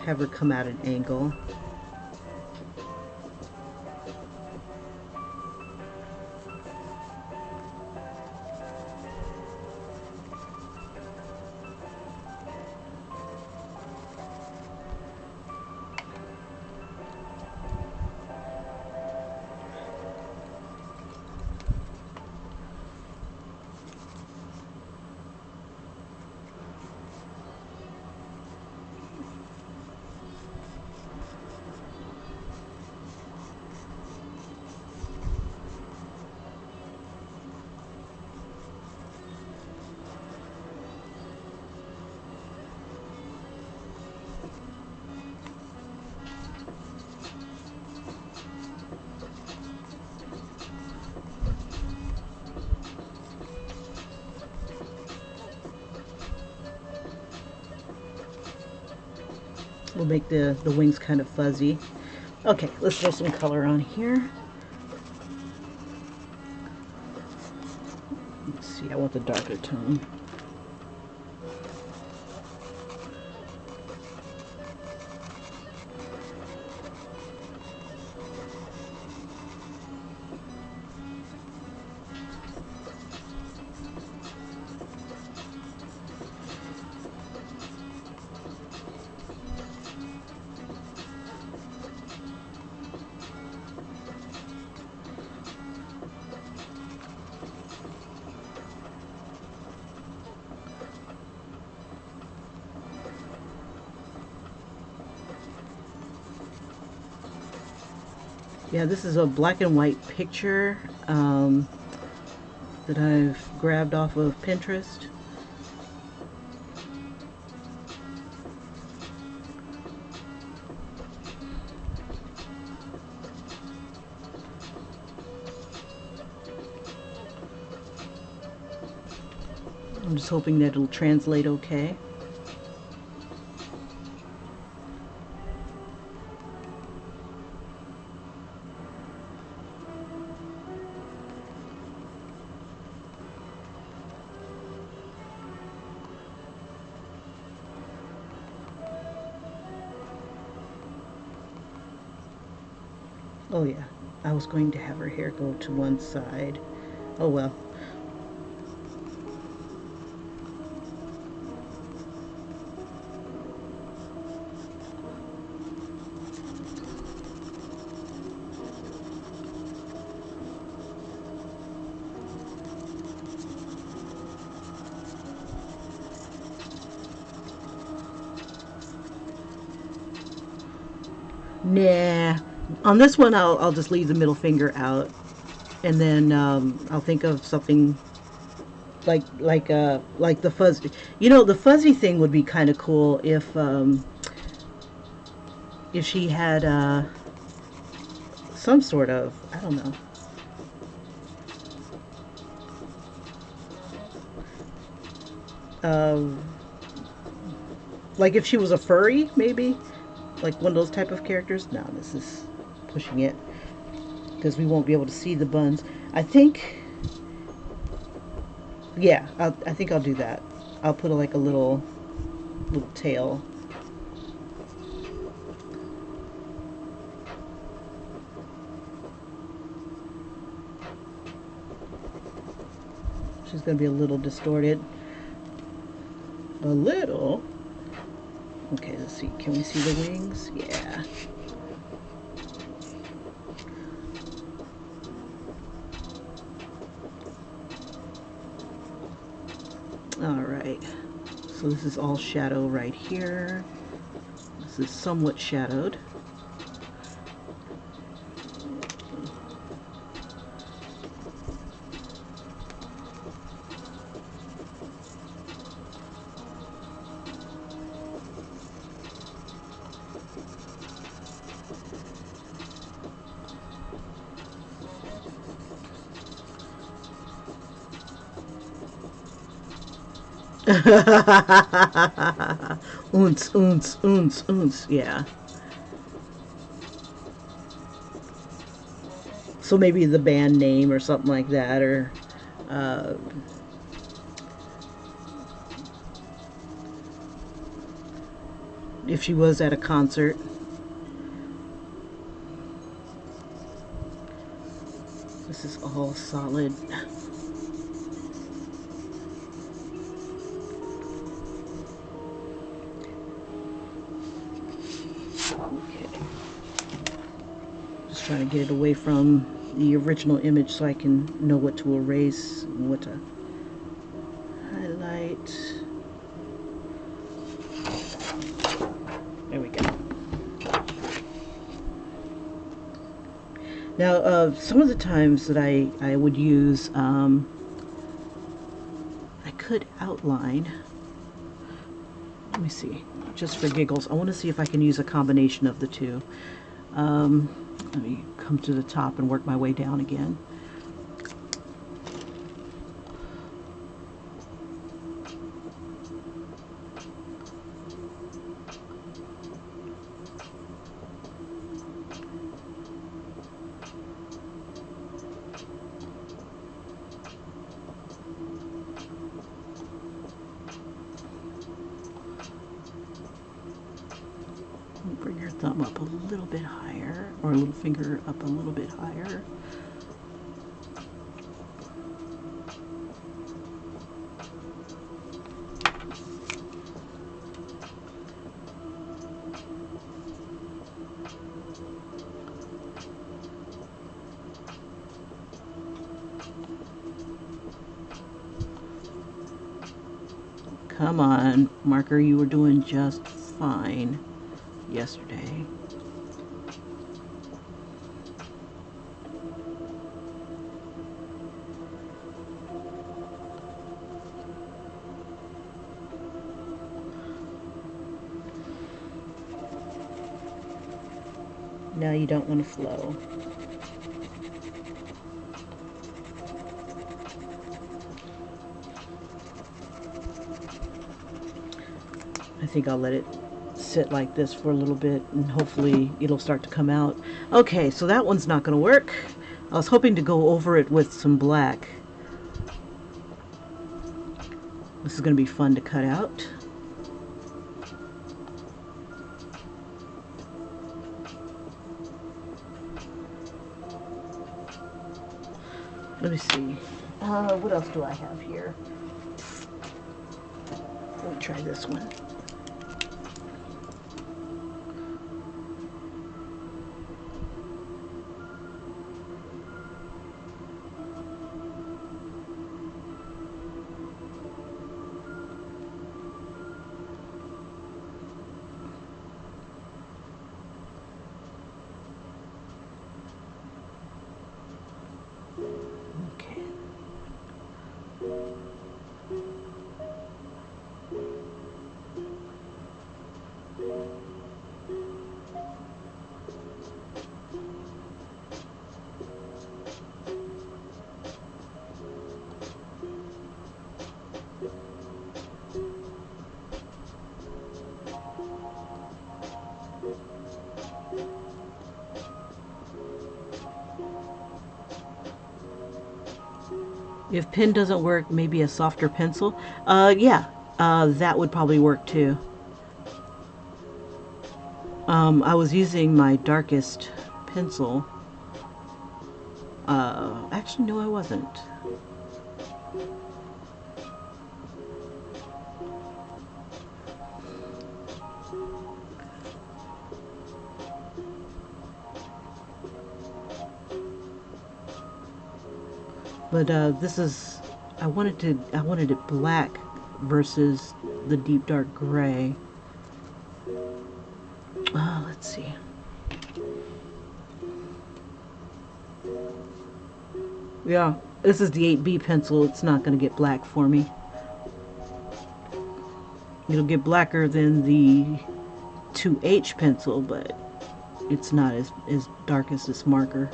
have her come at an angle. We'll make the wings kind of fuzzy. Okay, let's throw some color on here. Let's want the darker tone. Yeah, this is a black and white picture that I've grabbed off of Pinterest. I'm just hoping that it'll translate okay. Oh yeah, I was going to have her hair go to one side. Oh well. Nah. On this one, I'll just leave the middle finger out, and then I'll think of something like the fuzzy. You know, the fuzzy thing would be kind of cool if she had some sort of, I don't know. Um, like if she was a furry, maybe, like one of those type of characters. No, this is pushing it because we won't be able to see the buns. I think, yeah, I think I'll do that. I'll put like a little tail. She's gonna be a little distorted. A little. Okay, let's see. Can we see the wings? Yeah. All right. So this is all shadow right here. This is somewhat shadowed. Oons, oons, oons, oons. Yeah. So maybe the band name or something like that, or uh, if she was at a concert. This is all solid. Okay. Just trying to get it away from the original image so I can know what to erase and what to highlight. There we go. Now, some of the times that I would use, I could outline. Let me see, just for giggles. I want to see if I can use a combination of the two. Let me come to the top and work my way down again. Bring your thumb up a little bit higher, or a little finger up a little bit higher. Come on, marker, you were doing just fine yesterday. Now you don't want to flow. I think I'll let it sit like this for a little bit and hopefully it'll start to come out. Okay, so that one's not going to work. I was hoping to go over it with some black. This is going to be fun to cut out. Let me see. What else do I have here? Let me try this one. If pen doesn't work, maybe a softer pencil. Yeah, that would probably work too. I was using my darkest pencil. Actually, no, I wasn't. But this is, I wanted it black versus the deep dark gray. Let's see. Yeah, this is the 8B pencil. It's not going to get black for me. It'll get blacker than the 2H pencil, but it's not as dark as this marker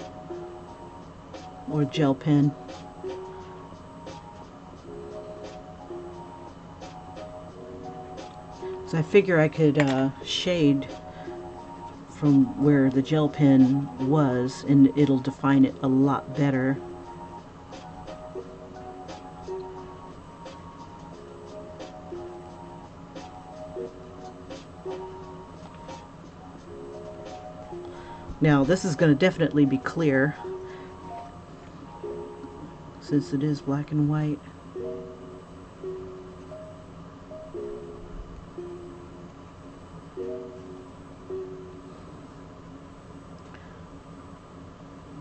or gel pen. So I figure I could shade from where the gel pen was, and it'll define it a lot better. Now this is going to definitely be clear since it is black and white.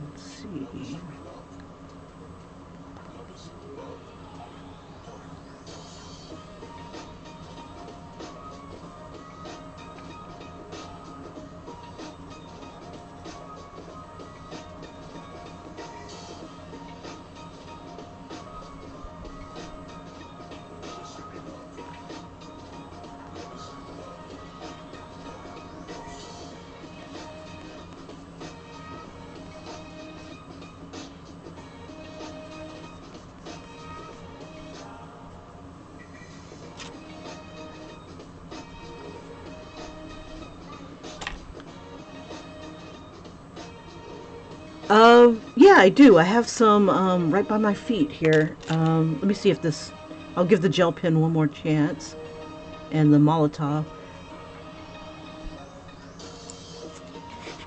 Let's see. Yeah, I do. I have some right by my feet here. Let me see if this... I'll give the gel pen one more chance. And the Molotov.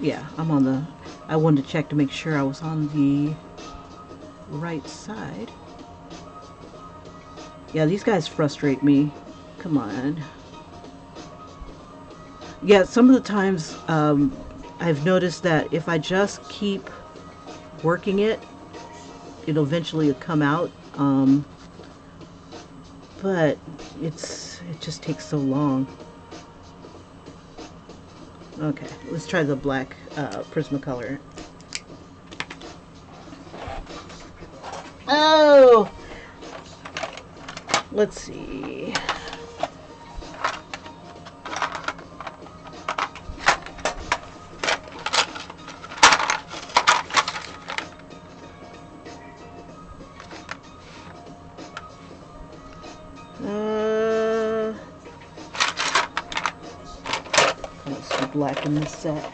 Yeah, I'm on the, I wanted to check to make sure I was on the right side. Yeah, these guys frustrate me. Come on. Yeah, some of the times I've noticed that if I just keep working it, it'll eventually come out. But it just takes so long. Okay, let's try the black Prismacolor. Oh! Let's see. Let's see, black in this set.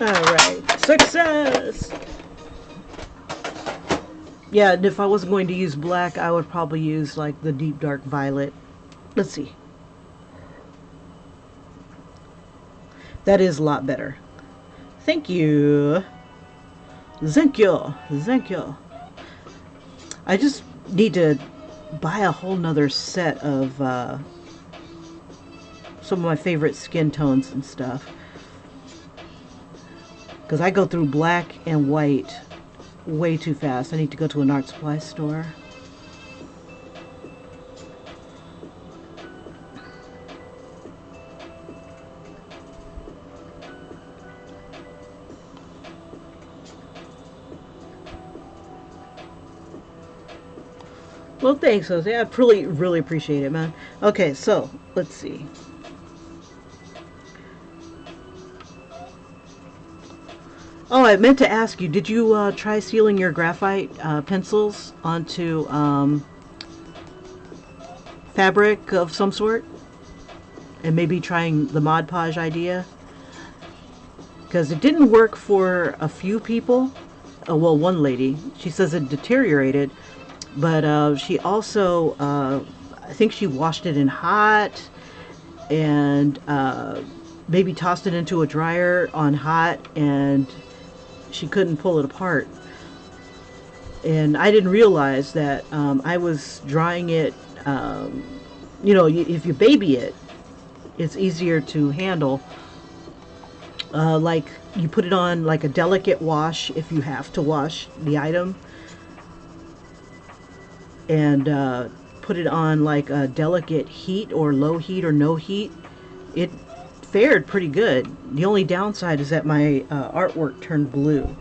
Alright, success! Yeah, and if I wasn't going to use black, I would probably use like the deep dark violet. Let's see. That is a lot better. Thank you. Thank you. Thank you. I just need to buy a whole nother set of some of my favorite skin tones and stuff. Because I go through black and white way too fast. I need to go to an art supply store. Well, thanks, Jose. I really appreciate it, man. Okay, so let's see. Oh, I meant to ask you, did you try sealing your graphite pencils onto fabric of some sort? And maybe trying the Mod Podge idea? Because it didn't work for a few people. Well, one lady, she says it deteriorated. But she also, I think she washed it in hot and maybe tossed it into a dryer on hot, and she couldn't pull it apart. And I didn't realize that I was drying it, you know, if you baby it, it's easier to handle. Like you put it on like a delicate wash if you have to wash the item, and put it on like a delicate heat or low heat or no heat, it fared pretty good. The only downside is that my artwork turned blue,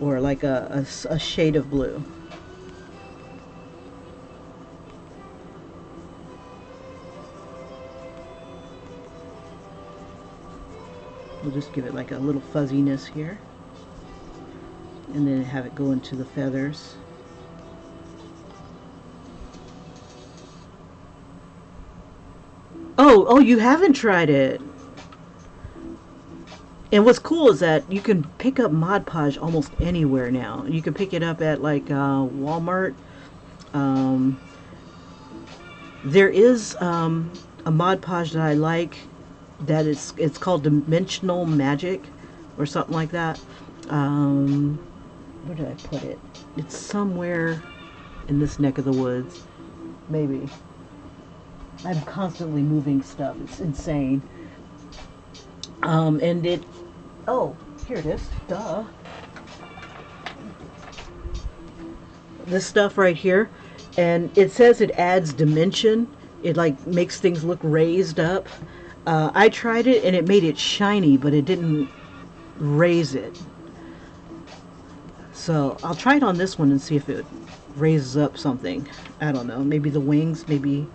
or like a shade of blue. We'll just give it like a little fuzziness here, and then have it go into the feathers. Oh, you haven't tried it. And what's cool is that you can pick up Mod Podge almost anywhere now. You can pick it up at like Walmart. There is a Mod Podge that I like that it's called Dimensional Magic or something like that. Where did I put it? It's somewhere in this neck of the woods. Maybe. I'm constantly moving stuff. It's insane. And it... Oh, here it is. Duh. This stuff right here. And it says it adds dimension. It like makes things look raised up. I tried it and it made it shiny, but it didn't raise it. So I'll try it on this one and see if it raises up something. I don't know. Maybe the wings, maybe...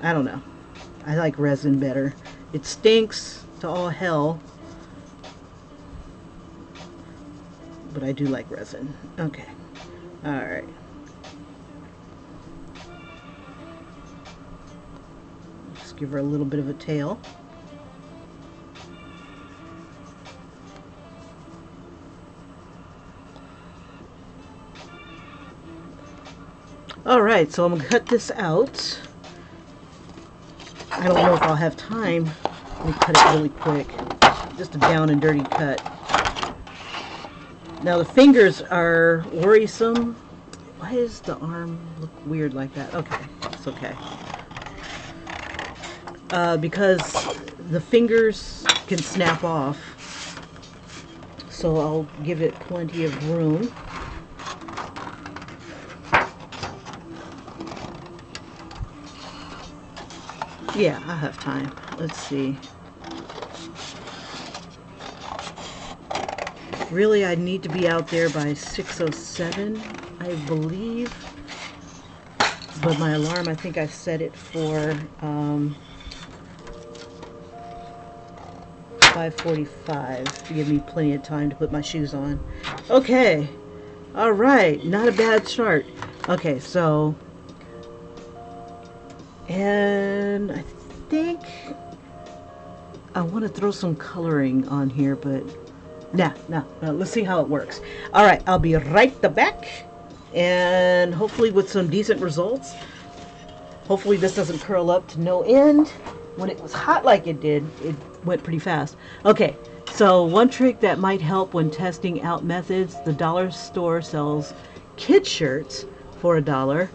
I don't know. I like resin better. It stinks to all hell, but I do like resin. Okay. Alright. Just give her a little bit of a tail. right, so I'm gonna cut this out. I don't know if I'll have time. Let me cut it really quick. Just a down and dirty cut. Now the fingers are worrisome. Why does the arm look weird like that? Okay, it's okay. Because the fingers can snap off. So I'll give it plenty of room. Yeah, I have time. Let's see. Really, I need to be out there by 6:07, I believe. But my alarm, I think I set it for 5:45 to give me plenty of time to put my shoes on. Okay. All right. Not a bad start. Okay, so... And I think I want to throw some coloring on here, but no. Let's see how it works. All right, I'll be right back, and hopefully with some decent results. Hopefully this doesn't curl up to no end. When it was hot like it did, it went pretty fast. Okay, so one trick that might help when testing out methods: the dollar store sells kid shirts for $1.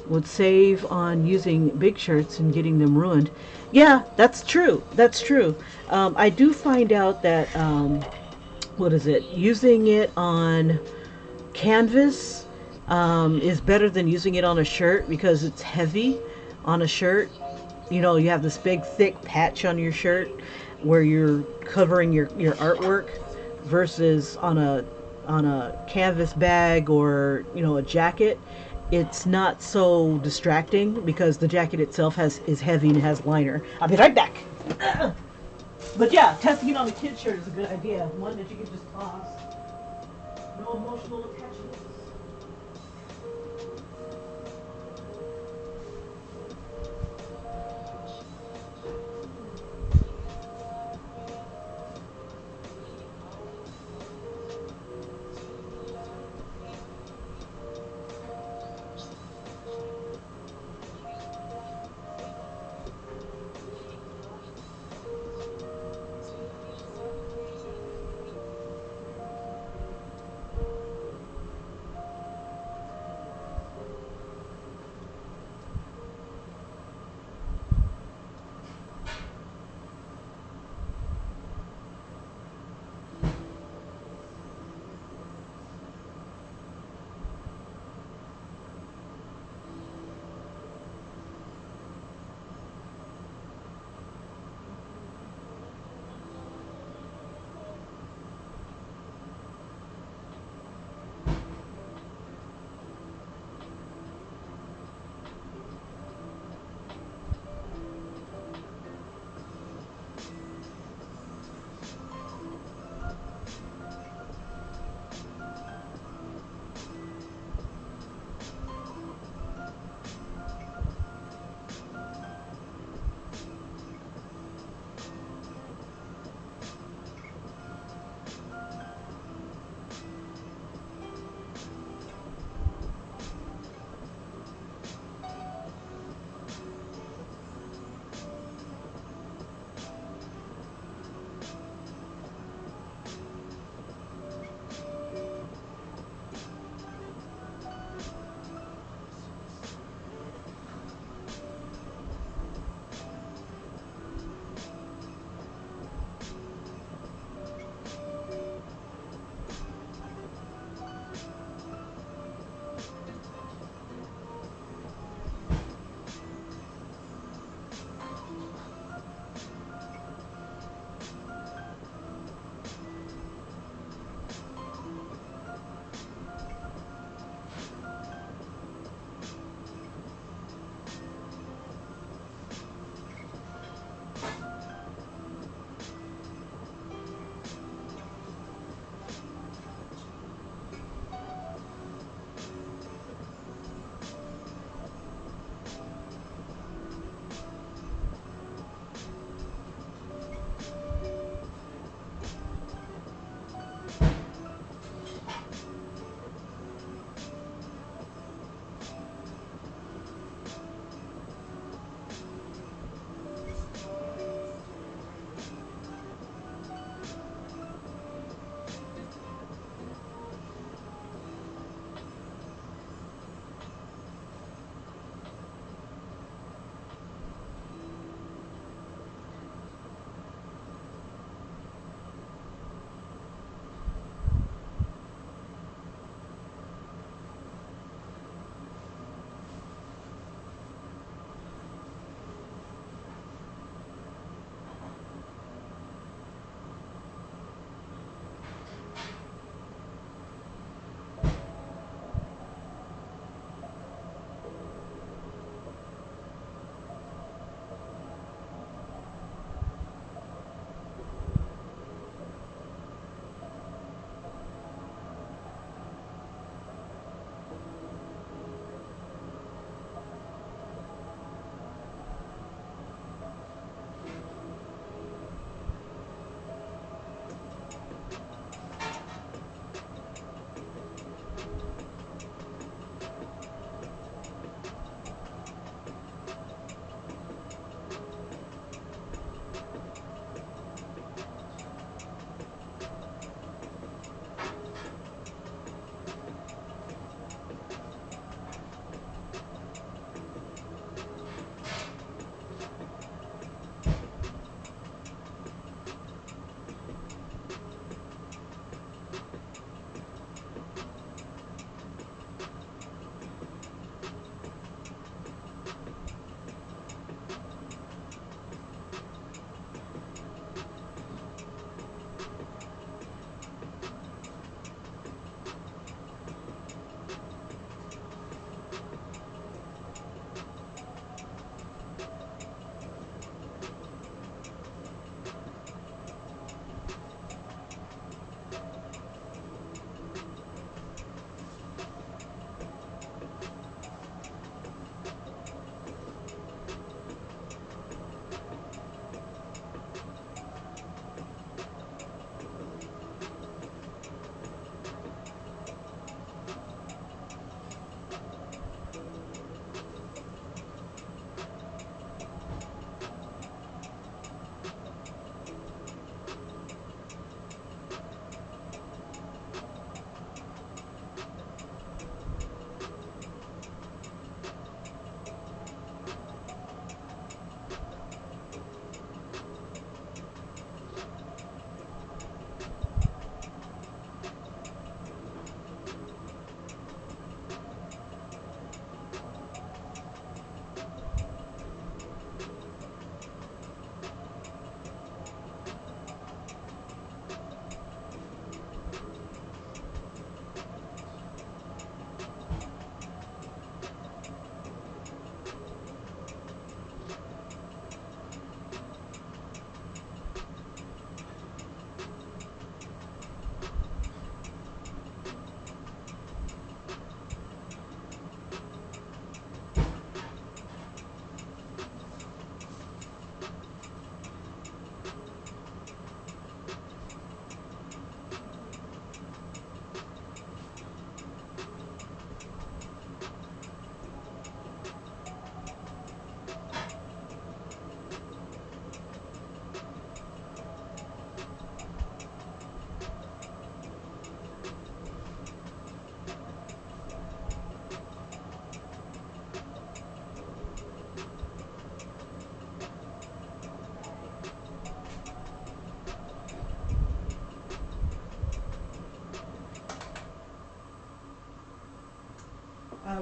Would save on using big shirts and getting them ruined. Yeah, that's true. That's true. I do find out that what is it? Using it on canvas is better than using it on a shirt because it's heavy on a shirt. You know, you have this big thick patch on your shirt where you're covering your artwork versus on a canvas bag or, you know, a jacket. It's not so distracting because the jacket itself is heavy and it has liner. I'll be right back. But yeah, testing it on a kid shirt is a good idea. One that you can just toss. No emotional attachments.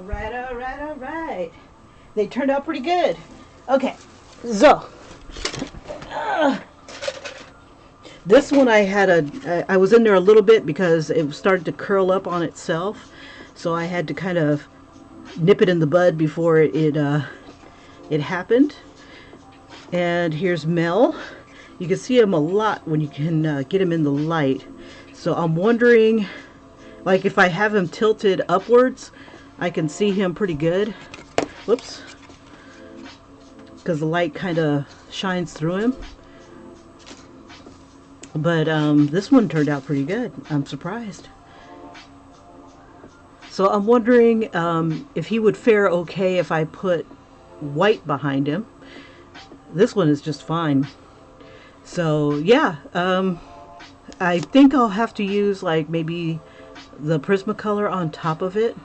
Alright, alright, alright. They turned out pretty good. Okay, so this one I was in there a little bit because it started to curl up on itself, so I had to kind of nip it in the bud before it happened. And here's Mel. You can see him a lot when you can get him in the light. So I'm wondering, like, if I have him tilted upwards, I can see him pretty good. Whoops. Because the light kind of shines through him. But this one turned out pretty good. I'm surprised. So I'm wondering if he would fare okay if I put white behind him. This one is just fine. So yeah, I think I'll have to use like maybe the Prismacolor on top of it.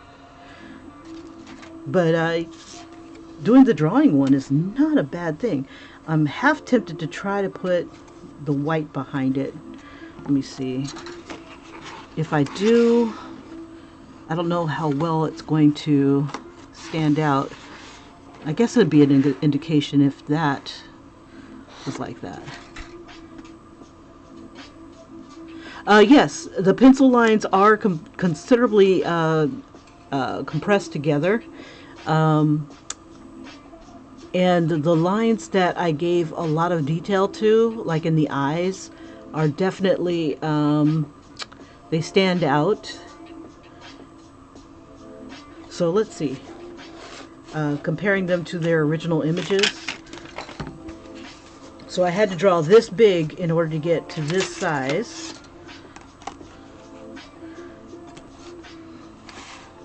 But doing the drawing one is not a bad thing. I'm half tempted to try to put the white behind it. Let me see. If I do, I don't know how well it's going to stand out. I guess it'd be an indication if that was like that. Yes, the pencil lines are considerably compressed together. And the lines that I gave a lot of detail to, like in the eyes, are definitely, they stand out. So let's see. Comparing them to their original images. So I had to draw this big in order to get to this size.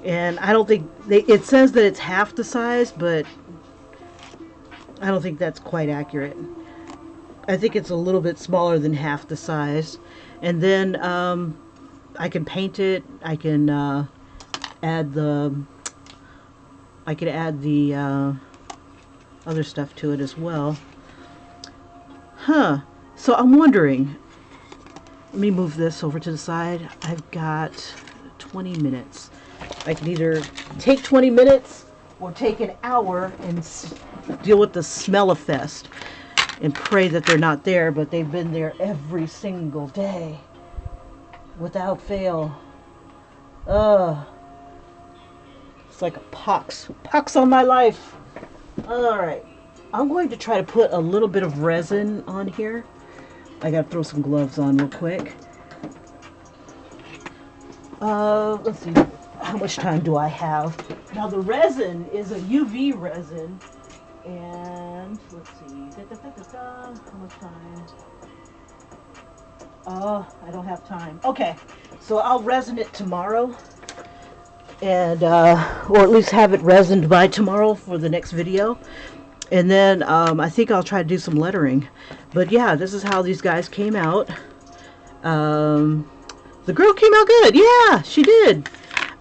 And I don't think, it says that it's half the size, but I don't think that's quite accurate. I think it's a little bit smaller than half the size. And then I can paint it. I can add the other stuff to it as well. Huh. So I'm wondering, let me move this over to the side. I've got 20 minutes. I can either take 20 minutes or take an hour and deal with the smell-a-fest and pray that they're not there, but they've been there every single day without fail. It's like a pox on my life. All right, I'm going to try to put a little bit of resin on here. I gotta throw some gloves on real quick. Let's see, how much time do I have? Now the resin is a UV resin, and let's see, how much time? I don't have time. Okay, so I'll resin it tomorrow, and or at least have it resined by tomorrow for the next video. And then I think I'll try to do some lettering. But yeah, this is how these guys came out. The girl came out good. Yeah, she did.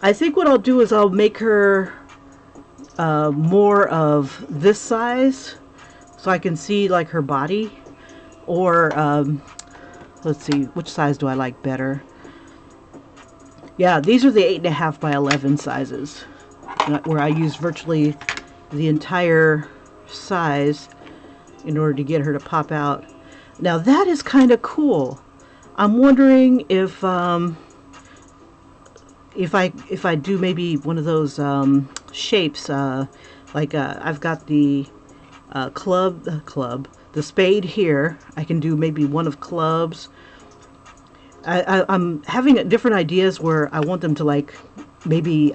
I think what I'll do is I'll make her more of this size so I can see like her body. Or let's see, which size do I like better? Yeah, these are the 8.5 by 11 sizes, where I use virtually the entire size in order to get her to pop out. Now that is kind of cool. I'm wondering if I do maybe one of those shapes, like I've got the the spade here. I can do maybe one of clubs. I'm having different ideas where I want them to like maybe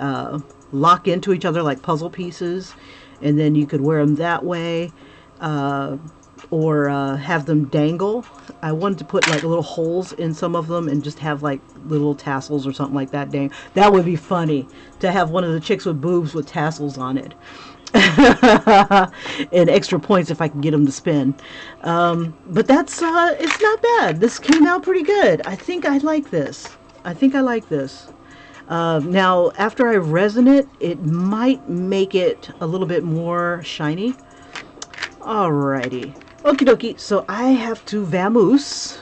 lock into each other like puzzle pieces, and then you could wear them that way, or have them dangle. I wanted to put like little holes in some of them and just have like little tassels or something like that. Dang, that would be funny to have one of the chicks with boobs with tassels on it. And extra points if I can get them to spin. But that's it's not bad. This came out pretty good. I think I like this. Now after I resin it, it might make it a little bit more shiny. Alrighty, okie dokie. So I have to vamoose.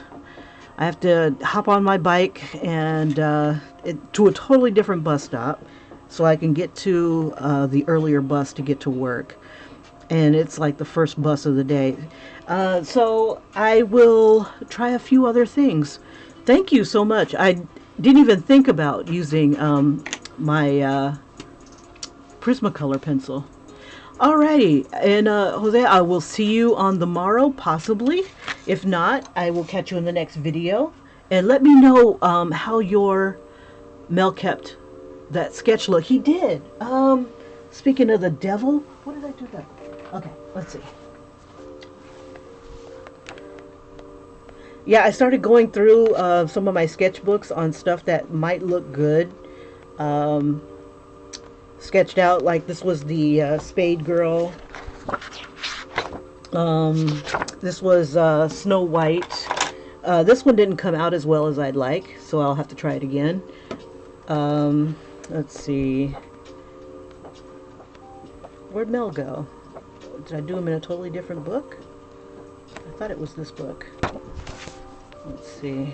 I have to hop on my bike and to a totally different bus stop. so I can get to the earlier bus to get to work. And it's like the first bus of the day. So I will try a few other things. Thank you so much. I didn't even think about using my Prismacolor pencil. Alrighty, and Jose, I will see you on the morrow, possibly. If not, I will catch you in the next video. And let me know how your Mel kept that sketch look. He did. Speaking of the devil, what did I do there? Okay, let's see. Yeah, I started going through some of my sketchbooks on stuff that might look good. Sketched out, like this was the Spade Girl. This was Snow White. This one didn't come out as well as I'd like, so I'll have to try it again. Let's see. Where'd Mel go? Did I do him in a totally different book? I thought it was this book. Let's see.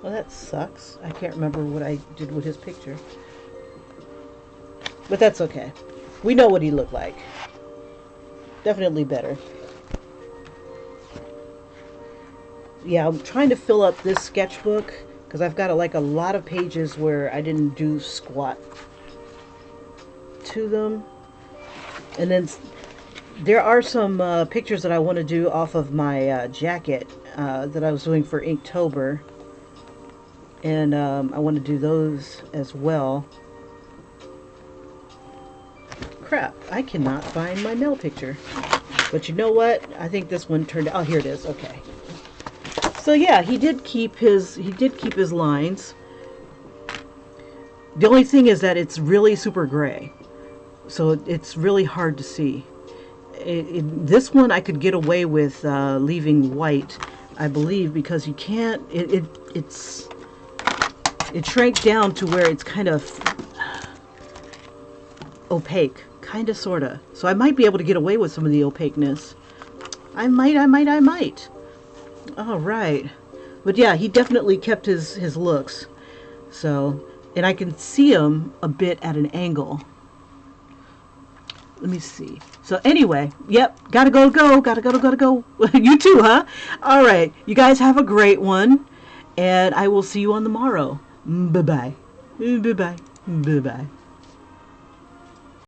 Well, that sucks. I can't remember what I did with his picture. But that's okay. We know what he looked like. Definitely better. Yeah, I'm trying to fill up this sketchbook because I've got like a lot of pages where I didn't do squat to them. And then there are some pictures that I want to do off of my jacket that I was doing for Inktober. And I want to do those as well. Crap, I cannot find my Mel picture. But you know what? I think this one turned out. Oh, here it is. Okay. So yeah, he did keep his lines. The only thing is that it's really super gray. So it's really hard to see. This one I could get away with leaving white, I believe, because you can't. It shrank down to where it's kind of opaque, kind of, sort of. So I might be able to get away with some of the opaqueness. I might. All right. But yeah, he definitely kept his looks. So, and I can see him a bit at an angle. Let me see. So anyway, yep, gotta go. You too, huh? All right. You guys have a great one. And I will see you on the morrow. Bye-bye. Bye-bye. Bye-bye.